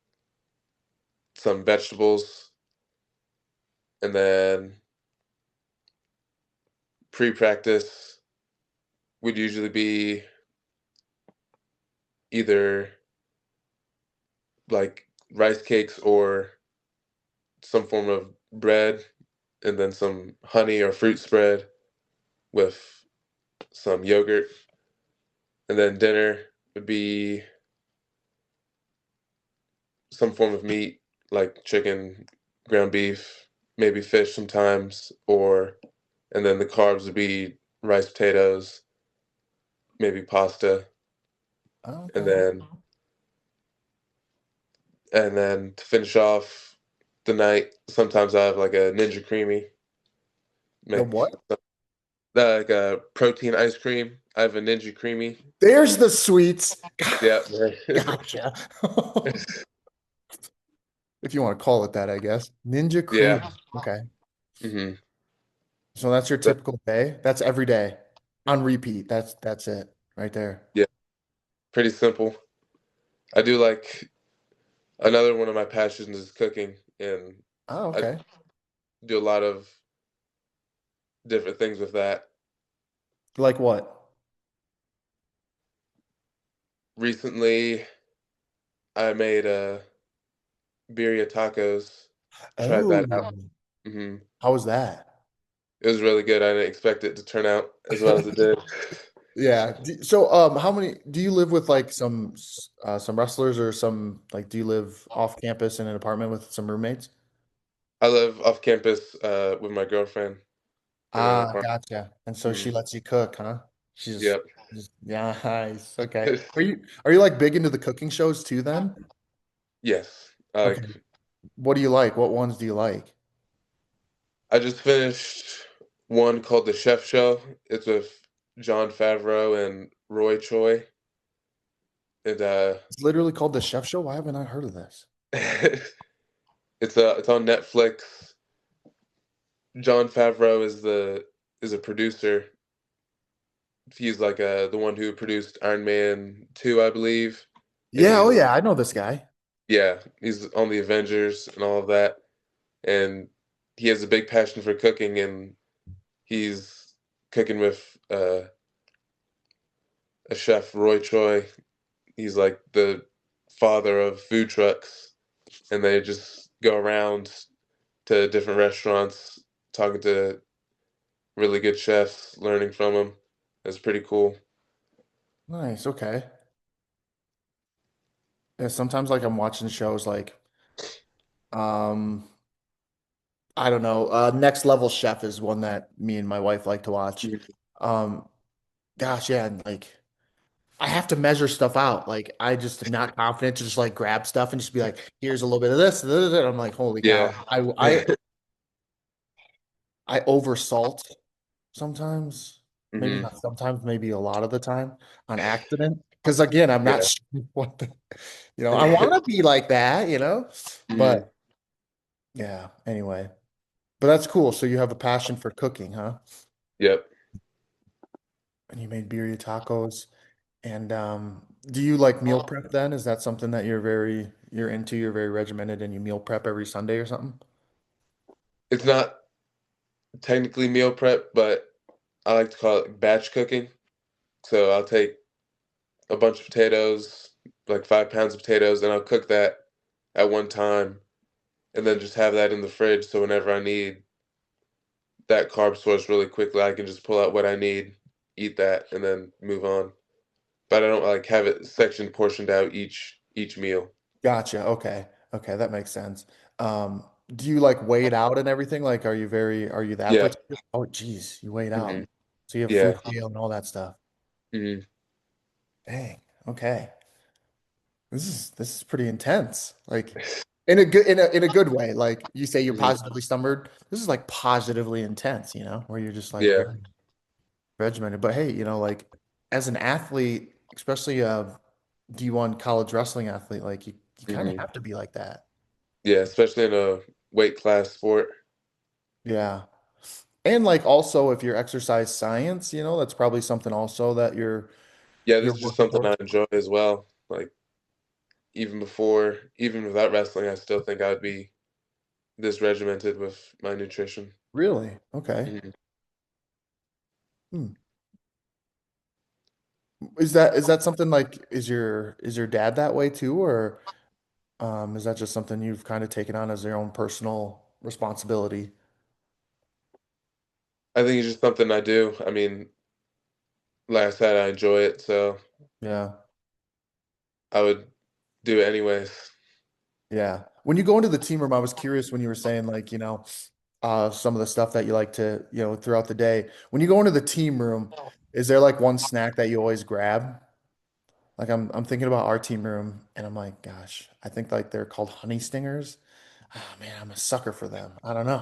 B: some vegetables, and then pre-practice would usually be either like rice cakes or some form of bread and then some honey or fruit spread with some yogurt. And then dinner would be some form of meat like chicken, ground beef, maybe fish sometimes, or and then the carbs would be rice, potatoes, maybe pasta, and
A: Okay.
B: then to finish off the night, sometimes I have like a Ninja Creamy,
A: The
B: make
A: what?
B: like a protein ice cream. I have a Ninja Creamy.
A: There's the sweets.
B: Yeah.
A: Gotcha. If you want to call it that, I guess. Ninja
B: Yeah.
A: Cream. Okay.
B: hmm
A: So that's your
B: That,
A: typical day. That's every day on repeat. That's it right there.
B: yeah. Pretty simple. I do like another one of my passions is cooking, and
A: Oh,
B: I
A: okay.
B: do a lot of different things with that.
A: Like what?
B: Recently, I made birria tacos. Tried
A: Oh,
B: that out. hmm
A: how was that?
B: It was really good. I didn't expect it to turn out as well as it did.
A: Yeah. So, how many do you live with like some wrestlers or some like do you live off campus in an apartment with some roommates?
B: I live off campus with my girlfriend in an
A: Ah,
B: apartment.
A: gotcha. And so
B: hmm
A: she lets you cook, huh? She's
B: Yep.
A: yeah, nice. Okay. Are you like big into the cooking shows too then?
B: Yes.
A: Okay.
B: Like
A: What do you like? What ones do you like?
B: I just finished one called The Chef Show. It's with John Favreau and Roy Choi. And
A: It's literally called the Chef Show. Why haven't I heard of this?
B: it's on Netflix. John Favreau is a producer. He's like the one who produced Iron Man 2, I believe. And
A: Yeah, oh yeah, I know this guy.
B: he's on the Avengers and all of that. And he has a big passion for cooking, and he's cooking with a chef, Roy Choi. He's like the father of food trucks, and they just go around to different restaurants talking to really good chefs, learning from them. It's pretty cool.
A: Nice. Okay. Yeah, sometimes like I'm watching shows like um I don't know, Next Level Chef is one that me and my wife like to watch.
B: Mhm.
A: Um gosh, yeah, and like I have to measure stuff out. Like I just am not confident to just like grab stuff and just be like, here's a little bit of this. I'm like, holy
B: Yeah.
A: cow. I over salt sometimes. Maybe
B: hmm
A: not sometimes, maybe a lot of the time on accident. Because again, I'm not
B: Yeah.
A: sure what the, I want to be like that,
B: hmm
A: but yeah, anyway. But that's cool. So you have a passion for cooking, huh?
B: Yep.
A: And you made birria tacos. And do you like meal prep then? Is that something that you're into, you're very regimented and you meal prep every Sunday or something?
B: It's not technically meal prep, but I like to call it batch cooking. So I'll take a bunch of potatoes, like 5 pounds of potatoes, and I'll cook that at one time, and then just have that in the fridge. So whenever I need that carb source really quickly, I can just pull out what I need, eat that, and then move on. But I don't like have it section portioned out each meal.
A: Gotcha. Okay. Okay, that makes sense. Do you like weigh it out and everything? Like, are you that
B: Yeah.
A: particular? Oh, geez, you weigh it
B: hmm
A: out. So you have food
B: Yeah.
A: scale and all that stuff.
B: hmm
A: Dang. Okay. This is pretty intense. Like in a good in a good way. Like you say you're
B: hmm
A: positively stumbered. This is like positively intense, where you're just like
B: Yeah.
A: very regimented. But hey, like as an athlete, especially a D1 college wrestling athlete, like you kind of
B: hmm
A: have to be like that.
B: Yeah. Especially in a weight class sport.
A: Yeah. And like also if you're exercise science, that's probably something also that you're
B: Yeah, this
A: you're
B: is just
A: working
B: something
A: towards.
B: I enjoy as well. Like even without wrestling, I still think I'd be this regimented with my nutrition.
A: Really? Okay.
B: Mhm.
A: Hmm. Is that something like is your dad that way too or Is that just something you've kind of taken on as your own personal responsibility?
B: I think it's just something I do. I mean, like I said, I enjoy it, so
A: Yeah.
B: I would do it anyways.
A: Yeah. When you go into the team room, I was curious when you were saying like, some of the stuff that you like to, throughout the day. When you go into the team room, is there like one snack that you always grab? Like I'm thinking about our team room and I'm like, gosh, I think like they're called honey stingers. Oh man, I'm a sucker for them. I don't know.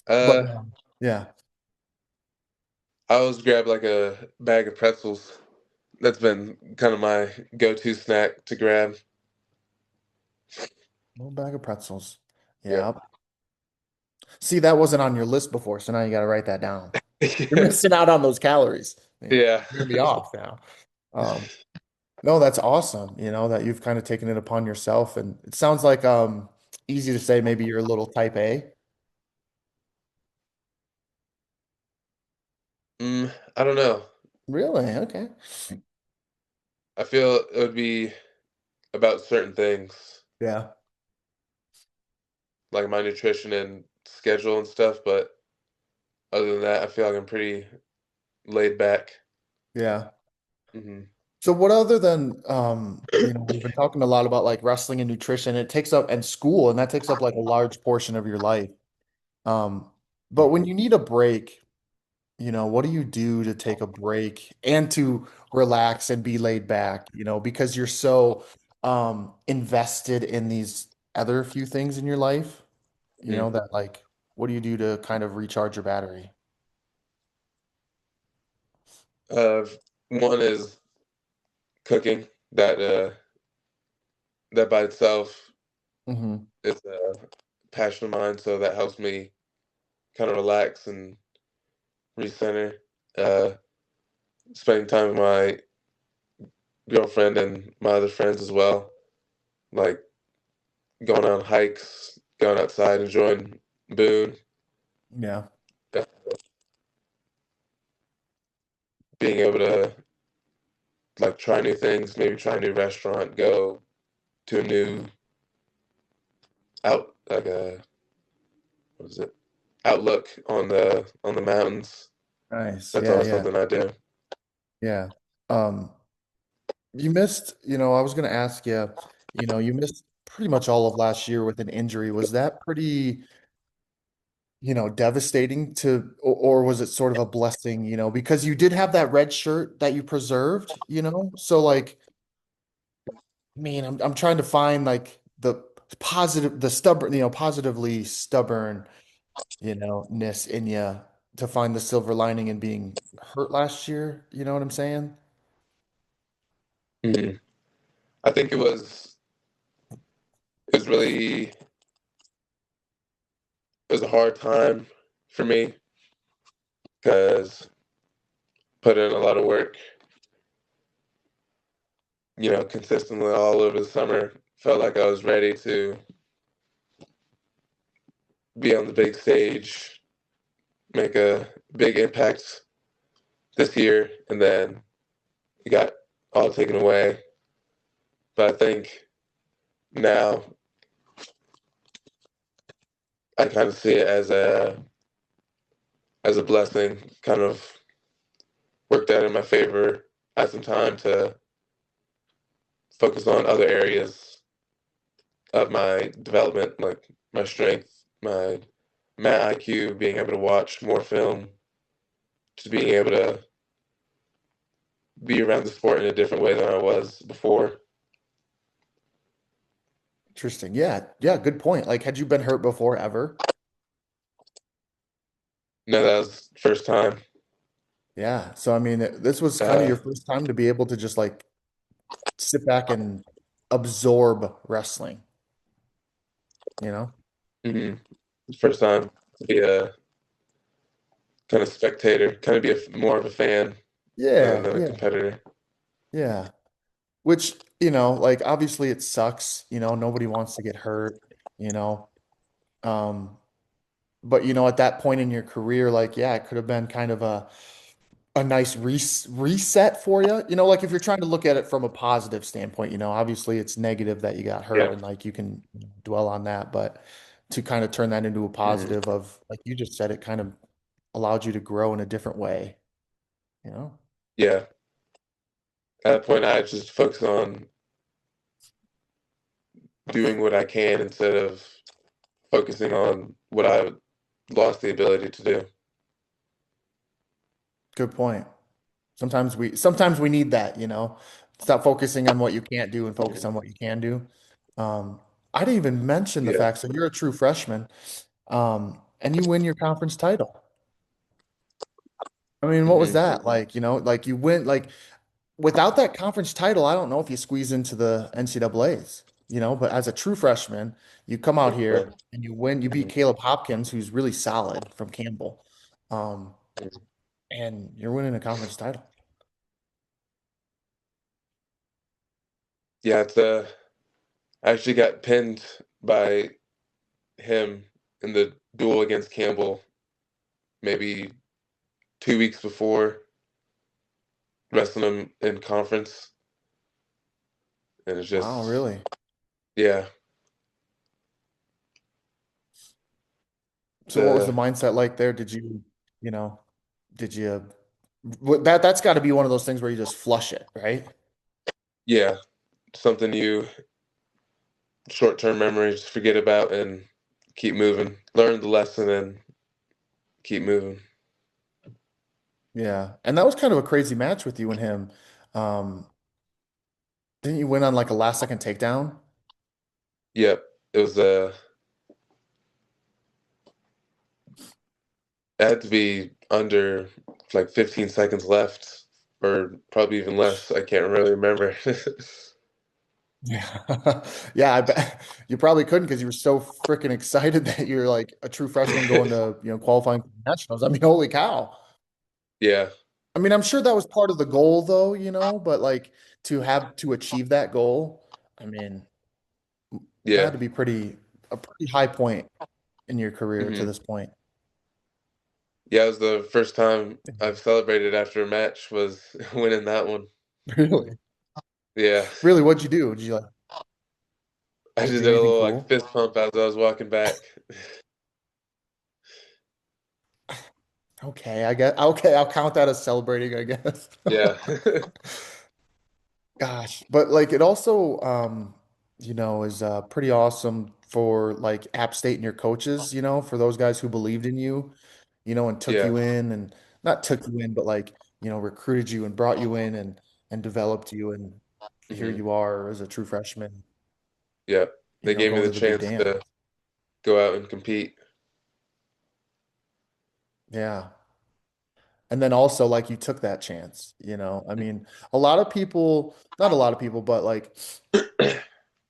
A: But
B: Uh,
A: yeah.
B: I always grab like a bag of pretzels. That's been kind of my go-to snack to grab.
A: Little bag of pretzels.
B: Yep.
A: Yeah. See, that wasn't on your list before, so now you got to write that down. You're
B: Yeah.
A: missing out on those calories. Yeah.
B: Yeah.
A: You're gonna be off now. Um, no, that's awesome, that you've kind of taken it upon yourself. And it sounds like easy to say maybe you're a little type A.
B: I don't know.
A: Really? Okay.
B: I feel it would be about certain things,
A: Yeah.
B: like my nutrition and schedule and stuff, but other than that, I feel like I'm pretty laid back.
A: Yeah.
B: Hmm.
A: So what other than we've been talking a lot about like wrestling and nutrition, it takes up and school, and that takes up like a large portion of your life. Um, but when you need a break, what do you do to take a break and to relax and be laid back, because you're so invested in these other few things in your life, that like what do you do to kind of recharge your battery?
B: Uh, One is cooking. That by itself
A: Hmm.
B: is a passion of mine, so that helps me kind of relax and recenter. Uh, Spending time with my girlfriend and my other friends as well, like going on hikes, going outside, enjoying Boone,
A: Yeah.
B: uh, being able to like try new things, maybe try a new restaurant, go to a new out like a what is it outlook on the mountains.
A: Nice.
B: That's
A: Yeah,
B: always
A: yeah,
B: something I do.
A: yeah. Um, you missed, I was gonna ask you, you missed pretty much all of last year with an injury. Was that pretty, devastating or was it sort of a blessing, because you did have that red shirt that you preserved, So like, I mean, I'm trying to find like the positive, the stubborn, positively stubborn, ness in you to find the silver lining in being hurt last year. You know what I'm saying?
B: Mhm. I think it was really it was a hard time for me because put in a lot of work, consistently all over the summer. Felt like I was ready to be on the big stage, make a big impact this year, and then it got all taken away. But I think now I kind of see it as a blessing, kind of worked out in my favor. I had some time to focus on other areas of my development, like my strength, my math IQ, being able to watch more film, just being able to be around the sport in a different way than I was before.
A: Interesting. Yeah. Yeah. Good point. Like, had you been hurt before ever?
B: No, that was first time.
A: Yeah. So, I mean, this was kind of
B: Uh,
A: your first time to be able to just like sit back and absorb wrestling, you know?
B: mhm. First time to be a kind of spectator, kind of be more of a fan
A: Yeah.
B: than a
A: Yeah.
B: competitor.
A: Yeah. Which, like obviously it sucks, nobody wants to get hurt, you know. Um, but at that point in your career, like, yeah, it could have been kind of a nice reset for you. You know, like if you're trying to look at it from a positive standpoint, obviously it's negative that you got hurt
B: Yeah.
A: and like you can dwell on that, but to kind of turn that into a
B: Hmm.
A: positive of like you just said, it kind of allowed you to grow in a different way, you know?
B: Yeah. At that point, I just focus on doing what I can instead of focusing on what I lost the ability to do.
A: Good point. Sometimes we need that, Stop focusing on what you can't do and focus
B: Mhm.
A: on what you can do. Um, I didn't even mention the
B: Yeah.
A: fact that you're a true freshman, and you win your conference title. I mean, what was
B: Hmm.
A: that like? Like you win, like without that conference title, I don't know if you squeeze into the NCAAs, but as a true freshman, you come out here and you win, you beat
B: Hmm.
A: Caleb Hopkins, who's really solid from Campbell. Um, and you're winning a conference title.
B: Yeah, I actually got pinned by him in the duel against Campbell maybe 2 weeks before wrestling him in conference, and it's
A: Wow,
B: just
A: really?
B: yeah,
A: So what was the
B: the
A: mindset like there? You know, did you that's got to be one of those things where you just flush it, right?
B: yeah, something you short-term memories forget about and keep moving. Learn the lesson and keep moving.
A: Yeah. And that was kind of a crazy match with you and him. Um, didn't you win on like a last second takedown?
B: Yep, it was it had to be under like 15 seconds left, or probably even less. I can't really remember.
A: Yeah. Yeah, I bet you probably couldn't because you were so freaking excited that you're like a true freshman going to, qualifying for nationals. I mean, holy cow.
B: Yeah,
A: I mean, I'm sure that was part of the goal though, but like to achieve that goal, I mean, that
B: yeah.
A: had to be a pretty high point in your career to
B: Hmm.
A: this point.
B: Yeah, it was the first time I've celebrated after a match was winning that one.
A: Really?
B: Yeah,
A: Really, what'd you do? Did you
B: I
A: like
B: just
A: do
B: did a
A: anything
B: little like
A: cool?
B: fist pump as I was walking back.
A: Okay, I guess okay, I'll count that as celebrating, I guess.
B: Yeah.
A: Gosh, but like it also is pretty awesome for like App State and your coaches, for those guys who believed in you, and took
B: Yeah.
A: you in and not took you in, but like, recruited you and brought you in and developed you and here
B: Hmm.
A: you are as a true freshman,
B: Yeah. They gave me
A: going
B: the
A: to the big
B: chance
A: dance.
B: to go out and compete.
A: Yeah. And then also like you took that chance, I mean, a lot of people, not a lot of people, but like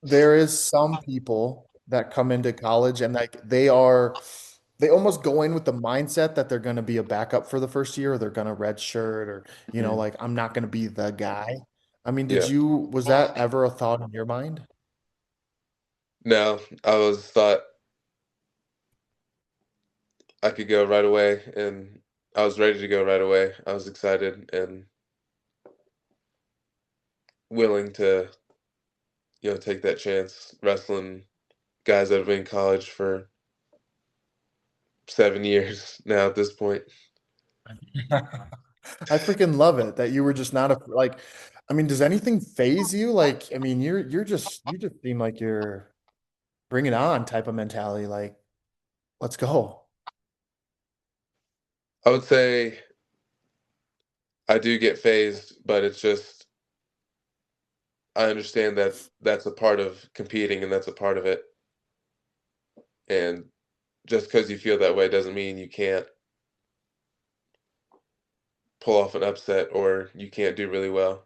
A: there is some people that come into college and like they almost go in with the mindset that they're going to be a backup for the first year or they're going to redshirt or
B: Mhm.
A: like I'm not going to be the guy. I mean,
B: Yeah.
A: was that ever a thought in your mind?
B: No, I was thought I could go right away, and I was ready to go right away. I was excited and willing to, take that chance wrestling guys that have been in college for 7 years now at this point.
A: I freaking love it that you were just not like I mean, does anything phase you? Like, I mean, you just seem like you're bring it on type of mentality like let's go.
B: I would say I do get phased, but it's just I understand that that's a part of competing and that's a part of it. And just because you feel that way doesn't mean you can't pull off an upset or you can't do really well.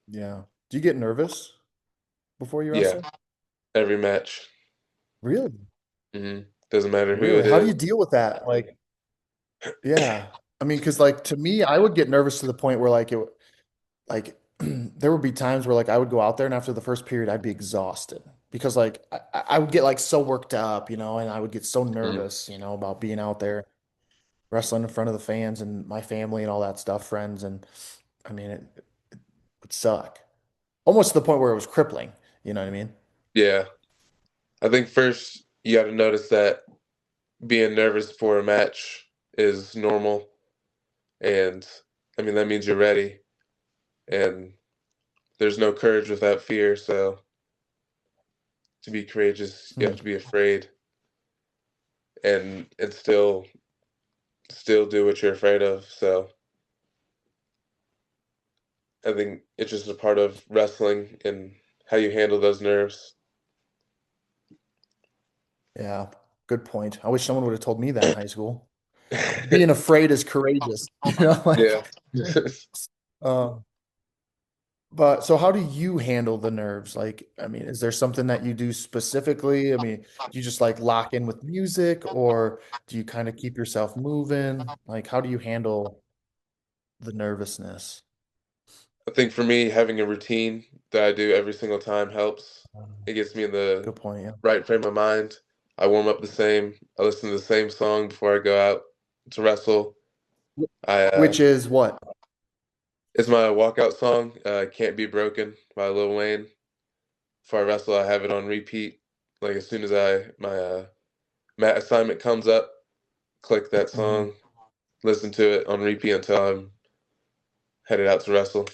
A: Yeah. Do you get nervous before you
B: Yeah,
A: wrestle?
B: every match.
A: Really?
B: Doesn't matter who
A: Really?
B: it
A: How do
B: is.
A: you deal with that? Like, yeah. I mean, because like to me, I would get nervous to the point where like there would be times where like I would go out there and after the first period, I'd be exhausted because like I would get like so worked up, and I would get so
B: Mhm.
A: nervous, about being out there. wrestling in front of the fans and my family and all that stuff, friends, and I mean it would suck. Almost to the point where it was crippling. You know what I mean?
B: Yeah. I think first you got to notice that being nervous for a match is normal. And I mean, that means you're ready. And there's no courage without fear. So to be courageous, you have
A: Hmm.
B: to be afraid and still do what you're afraid of. So I think it's just a part of wrestling and how you handle those nerves.
A: Yeah, good point. I wish someone would have told me that in high school. Being afraid is courageous. You know,
B: Yeah.
A: like, uh, but so how do you handle the nerves? Like, I mean, is there something that you do specifically? I mean, do you just like lock in with music or do you kind of keep yourself moving? Like, how do you handle the nervousness?
B: I think for me, having a routine that I do every single time helps. It gets me in the
A: Good point, yeah.
B: right frame of mind. I warm up the same. I listen to the same song before I go out to wrestle. I
A: Which is what?
B: It's my walkout song. "Can't Be Broken" by Lil Wayne. Before I wrestle, I have it on repeat. Like as soon as my mat assignment comes up, click that
A: Mhm.
B: song, listen to it on repeat until I'm headed out to wrestle.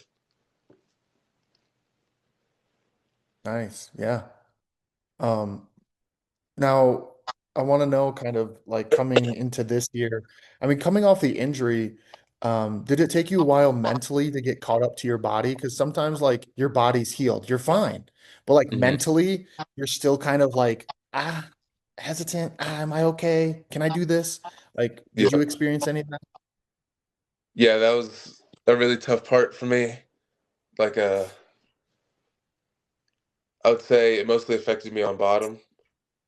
A: Nice. Yeah. Um, Now, I want to know kind of like coming into this year. I mean, coming off the injury, did it take you a while mentally to get caught up to your body? Because sometimes like your body's healed, you're fine. But like
B: Hmm.
A: mentally, you're still kind of like, hesitant. Am I okay? Can I do this? Like, did you
B: Yeah,
A: experience any of that?
B: yeah, that was a really tough part for me. Like I would say it mostly affected me on bottom,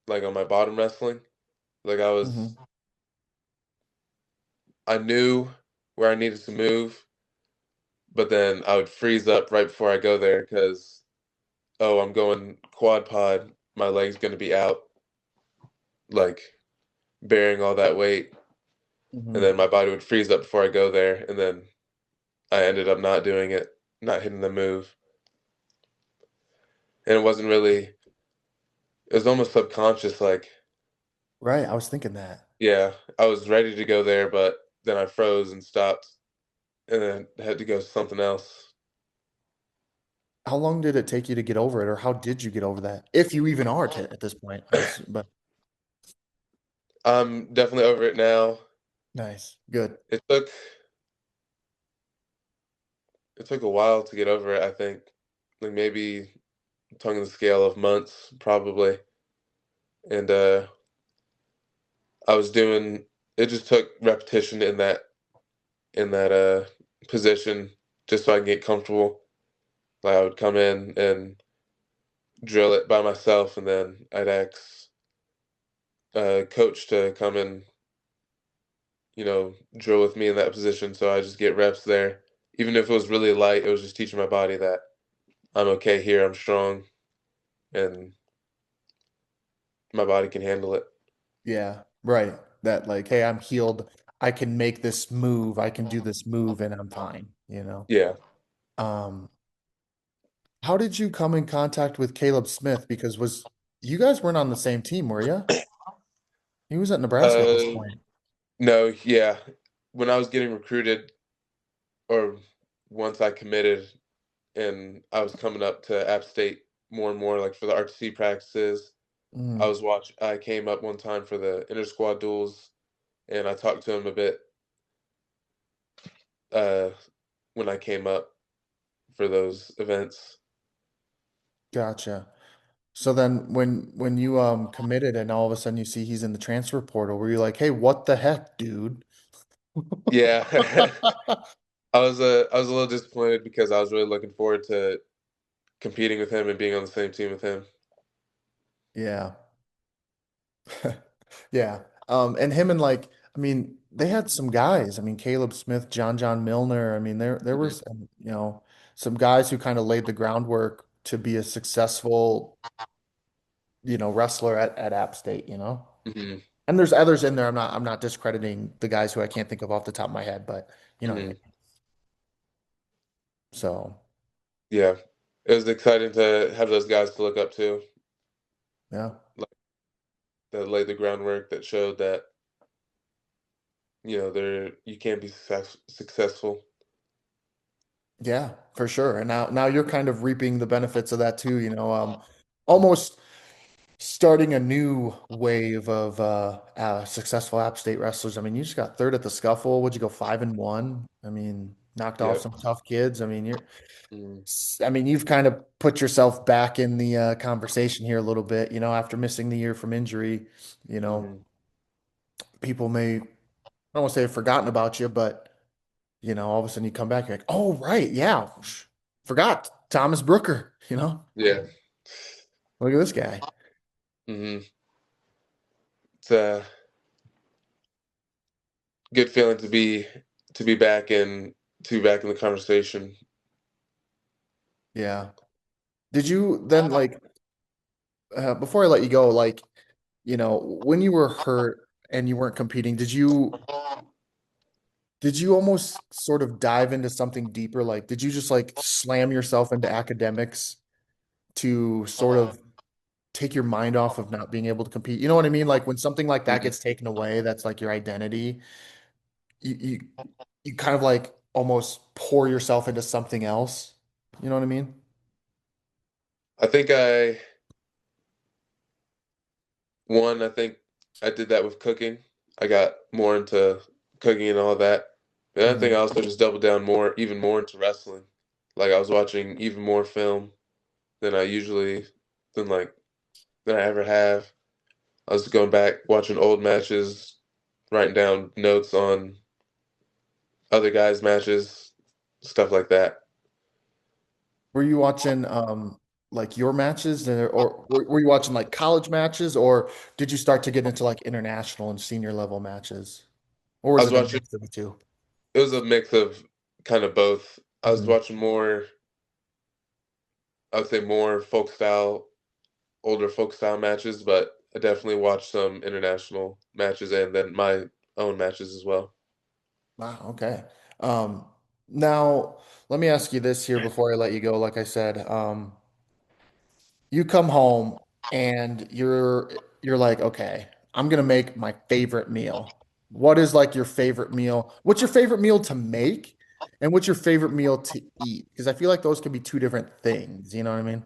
B: like on my bottom wrestling. Like
A: Hmm.
B: I knew where I needed to move, but then I would freeze up right before I go there because, oh, I'm going quad pod. My leg's going to be out, like bearing all that weight. And
A: Hmm.
B: then my body would freeze up before I go there. And then I ended up not doing it, not hitting the move. And it wasn't really, it was almost subconscious. Like,
A: Right. I was thinking that.
B: yeah, I was ready to go there, but then I froze and stopped and then had to go something else.
A: How long did it take you to get over it, or how did you get over that? If you even are to, at this point, but
B: I'm definitely over it now.
A: nice, good.
B: It took it took a while to get over it, I think. Like maybe tongue in the scale of months, probably. And I was doing it just took repetition in that position just so I can get comfortable. Like I would come in and drill it by myself and then I'd ask coach to come and, drill with me in that position so I just get reps there. Even if it was really light, it was just teaching my body that I'm okay here, I'm strong, and my body can handle it.
A: Yeah, right. That like, hey, I'm healed. I can make this move. I can do this move and I'm fine, you know.
B: Yeah.
A: Um, how did you come in contact with Caleb Smith? Because was you guys weren't on the same team, were you? He was at Nebraska at this
B: Uh,
A: point.
B: no, yeah. When I was getting recruited, or once I committed, and I was coming up to App State more and more, like for the RTC practices.
A: Mm,
B: I came up one time for the inter squad duels, and I talked to him a bit uh, when I came up for those events.
A: gotcha. So then when you committed and all of a sudden you see he's in the transfer portal, were you like, hey, what the heck, dude?
B: Yeah, I was a little disappointed because I was really looking forward to competing with him and being on the same team with him.
A: Yeah. Yeah. And him and like, I mean, they had some guys. I mean, Caleb Smith, John Milner. I mean, there were
B: Mhm.
A: some, some guys who kind of laid the groundwork to be a successful, wrestler at App State, you know?
B: Mhm.
A: And there's others in there. I'm not discrediting the guys who I can't think of off the top of my head, but you know what I mean.
B: Hmm.
A: So
B: Yeah, it was exciting to have those guys to look up to,
A: yeah.
B: like that laid the groundwork that showed that there you can be successful.
A: Yeah, for sure. And now you're kind of reaping the benefits of that too, almost starting a new wave of successful App State wrestlers. I mean, you just got third at the Scuffle. Would you go 5-1? I mean, knocked off
B: Yeah.
A: some tough kids. I mean,
B: Hmm.
A: you've kind of put yourself back in the conversation here a little bit, after missing the year from injury, you know,
B: Hmm.
A: people may, I don't want to say have forgotten about you, but all of a sudden you come back, you're like, oh, right, yeah, forgot Thomas Brooker,
B: Yeah.
A: look at this guy.
B: Hmm. It's a good feeling to be back in the conversation.
A: Yeah. Did you then like before I let you go, like, when you were hurt and you weren't competing, did you almost sort of dive into something deeper? Like, did you just like slam yourself into academics to sort of take your mind off of not being able to compete? You know what I mean? Like when something like that
B: Hmm.
A: gets taken away, that's like your identity. You you kind of like almost pour yourself into something else. You know what I mean?
B: I think I think I did that with cooking. I got more into cooking and all that. And I think I
A: Mhm.
B: also just doubled down even more into wrestling. Like I was watching even more film than I usually, than like than I ever have. I was going back watching old matches, writing down notes on other guys' matches, stuff like that.
A: Were you watching like your matches or were you watching like college matches or did you start to get into like international and senior level matches? Or
B: I
A: was
B: was
A: it a
B: watching.
A: mix of the two?
B: It was a mix of kind of both. I was
A: Mhm.
B: watching more. I would say more folk style, older folk style matches, but I definitely watched some international matches and then my own matches as well.
A: Wow, okay. Um, Now let me ask you this here before I let you go. Like I said, you come home and you're like, okay, I'm gonna make my favorite meal. What is like your favorite meal? What's your favorite meal to make? And what's your favorite meal to eat? Because I feel like those can be two different things. You know what I mean?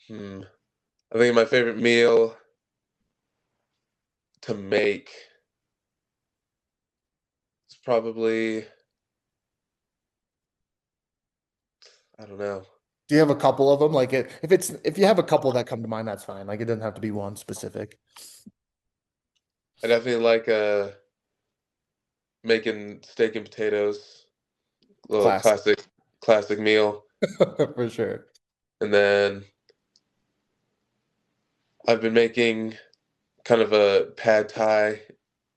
B: Hmm. I think my favorite meal to make is probably, I don't know.
A: Do you have a couple of them? Like if you have a couple that come to mind, that's fine. Like it doesn't have to be one specific.
B: I definitely like making steak and potatoes, a little
A: Classic.
B: classic meal.
A: For sure.
B: And then I've been making kind of a pad thai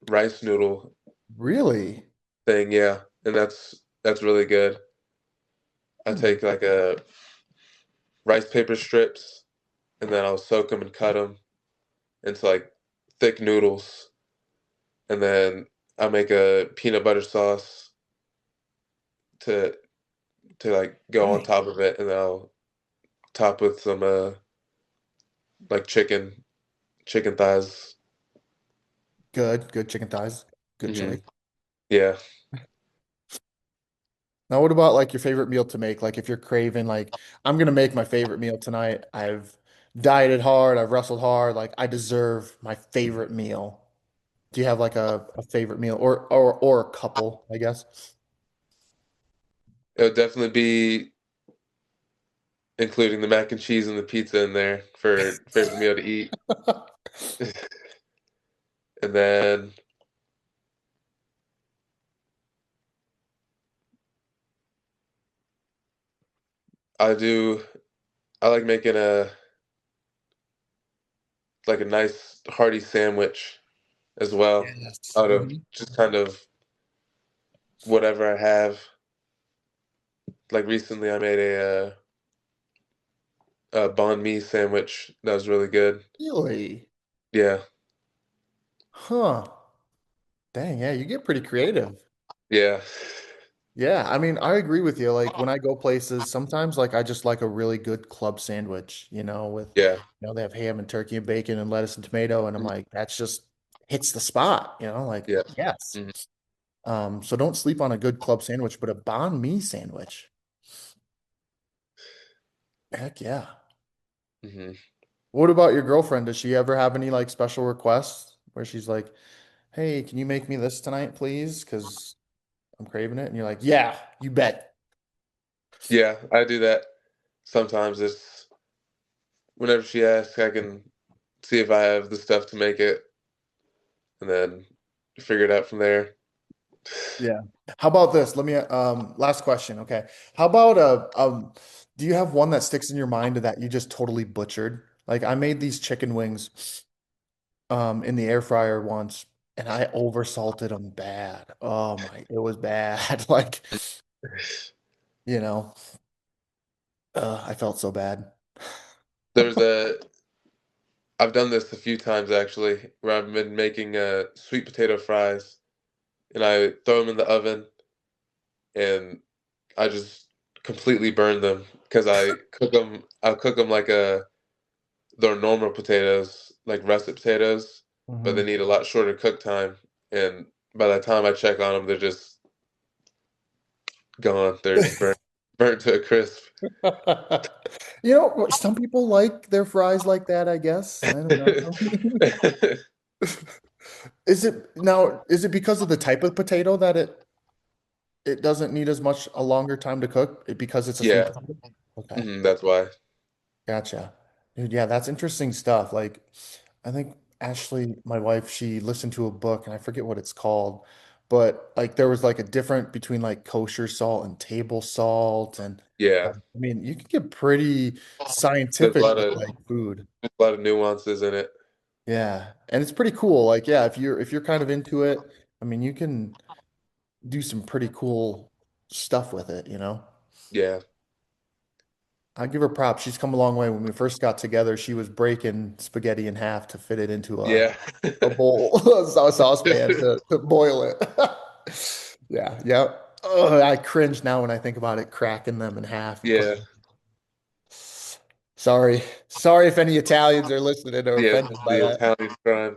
B: rice noodle
A: Really?
B: thing, yeah. And that's really good. I
A: Hmm.
B: take like a rice paper strips and then I'll soak them and cut them into like thick noodles. And then I make a peanut butter sauce to like go on
A: Nice.
B: top of it, and then I'll top with some like chicken thighs.
A: Good chicken thighs. Good
B: Hmm.
A: choice.
B: Yeah.
A: Now, what about like your favorite meal to make? Like if you're craving, like I'm gonna make my favorite meal tonight. I've dieted hard, I've wrestled hard, like I deserve my favorite meal. Do you have like a favorite meal or a couple, I guess?
B: It would definitely be including the mac and cheese and the pizza in there for favorite meal to eat. And then I do I like making a nice hearty sandwich as well
A: Yes.
B: out of just kind of whatever I have. Like recently I made banh mi sandwich that was really good.
A: Really?
B: Yeah,
A: Huh. Dang, yeah, you get pretty creative.
B: yeah,
A: Yeah, I mean, I agree with you. Like when I go places, sometimes like I just like a really good club sandwich, with
B: yeah,
A: they have ham and turkey and bacon and lettuce and tomato, and I'm like, that's just hits the spot, like
B: yeah.
A: yes.
B: Hmm.
A: So don't sleep on a good club sandwich, but a banh mi sandwich. Heck yeah.
B: Hmm.
A: What about your girlfriend? Does she ever have any like special requests where she's like, "Hey, can you make me this tonight, please? Because I'm craving it." And you're like, "Yeah, you bet."
B: Yeah, I do that sometimes. It's whenever she asks, I can see if I have the stuff to make it, and then figure it out from there.
A: Yeah. How about this? Let me last question. Okay. How about do you have one that sticks in your mind that you just totally butchered? Like I made these chicken wings in the air fryer once and I oversalted them bad. Oh my, it was bad. Like, you know, I felt so bad.
B: There's a I've done this a few times actually, where I've been making sweet potato fries, and I throw them in the oven, and I just completely burn them because I cook them. I cook them like they're normal potatoes, like russet potatoes, but they
A: Mhm.
B: need a lot shorter cook time. And by the time I check on them, they're just gone. They're burnt to a crisp.
A: Some people like their fries like that, I guess. I don't know. Is it because of the type of potato that it doesn't need as much a longer time to cook because it's a sweet
B: Yeah,
A: potato? Okay,
B: that's why.
A: gotcha. Dude, yeah, that's interesting stuff. Like, I think Ashley, my wife, she listened to a book and I forget what it's called, but like there was like a difference between like kosher salt and table salt, and
B: Yeah,
A: I mean, you can get pretty
B: there's
A: scientific with like food.
B: a lot of nuances in it.
A: Yeah, and it's pretty cool. Like, yeah, if you're kind of into it, I mean, you can do some pretty cool stuff with it.
B: Yeah,
A: I give her props. She's come a long way. When we first got together, she was breaking spaghetti in half to fit it into a
B: yeah,
A: bowl, a saucepan to boil it. Yeah, yeah. Oh, I cringe now when I think about it, cracking them in half and
B: yeah,
A: putting. Sorry, sorry if any Italians are listening or
B: yeah.
A: offended by
B: The
A: that.
B: Italian crime.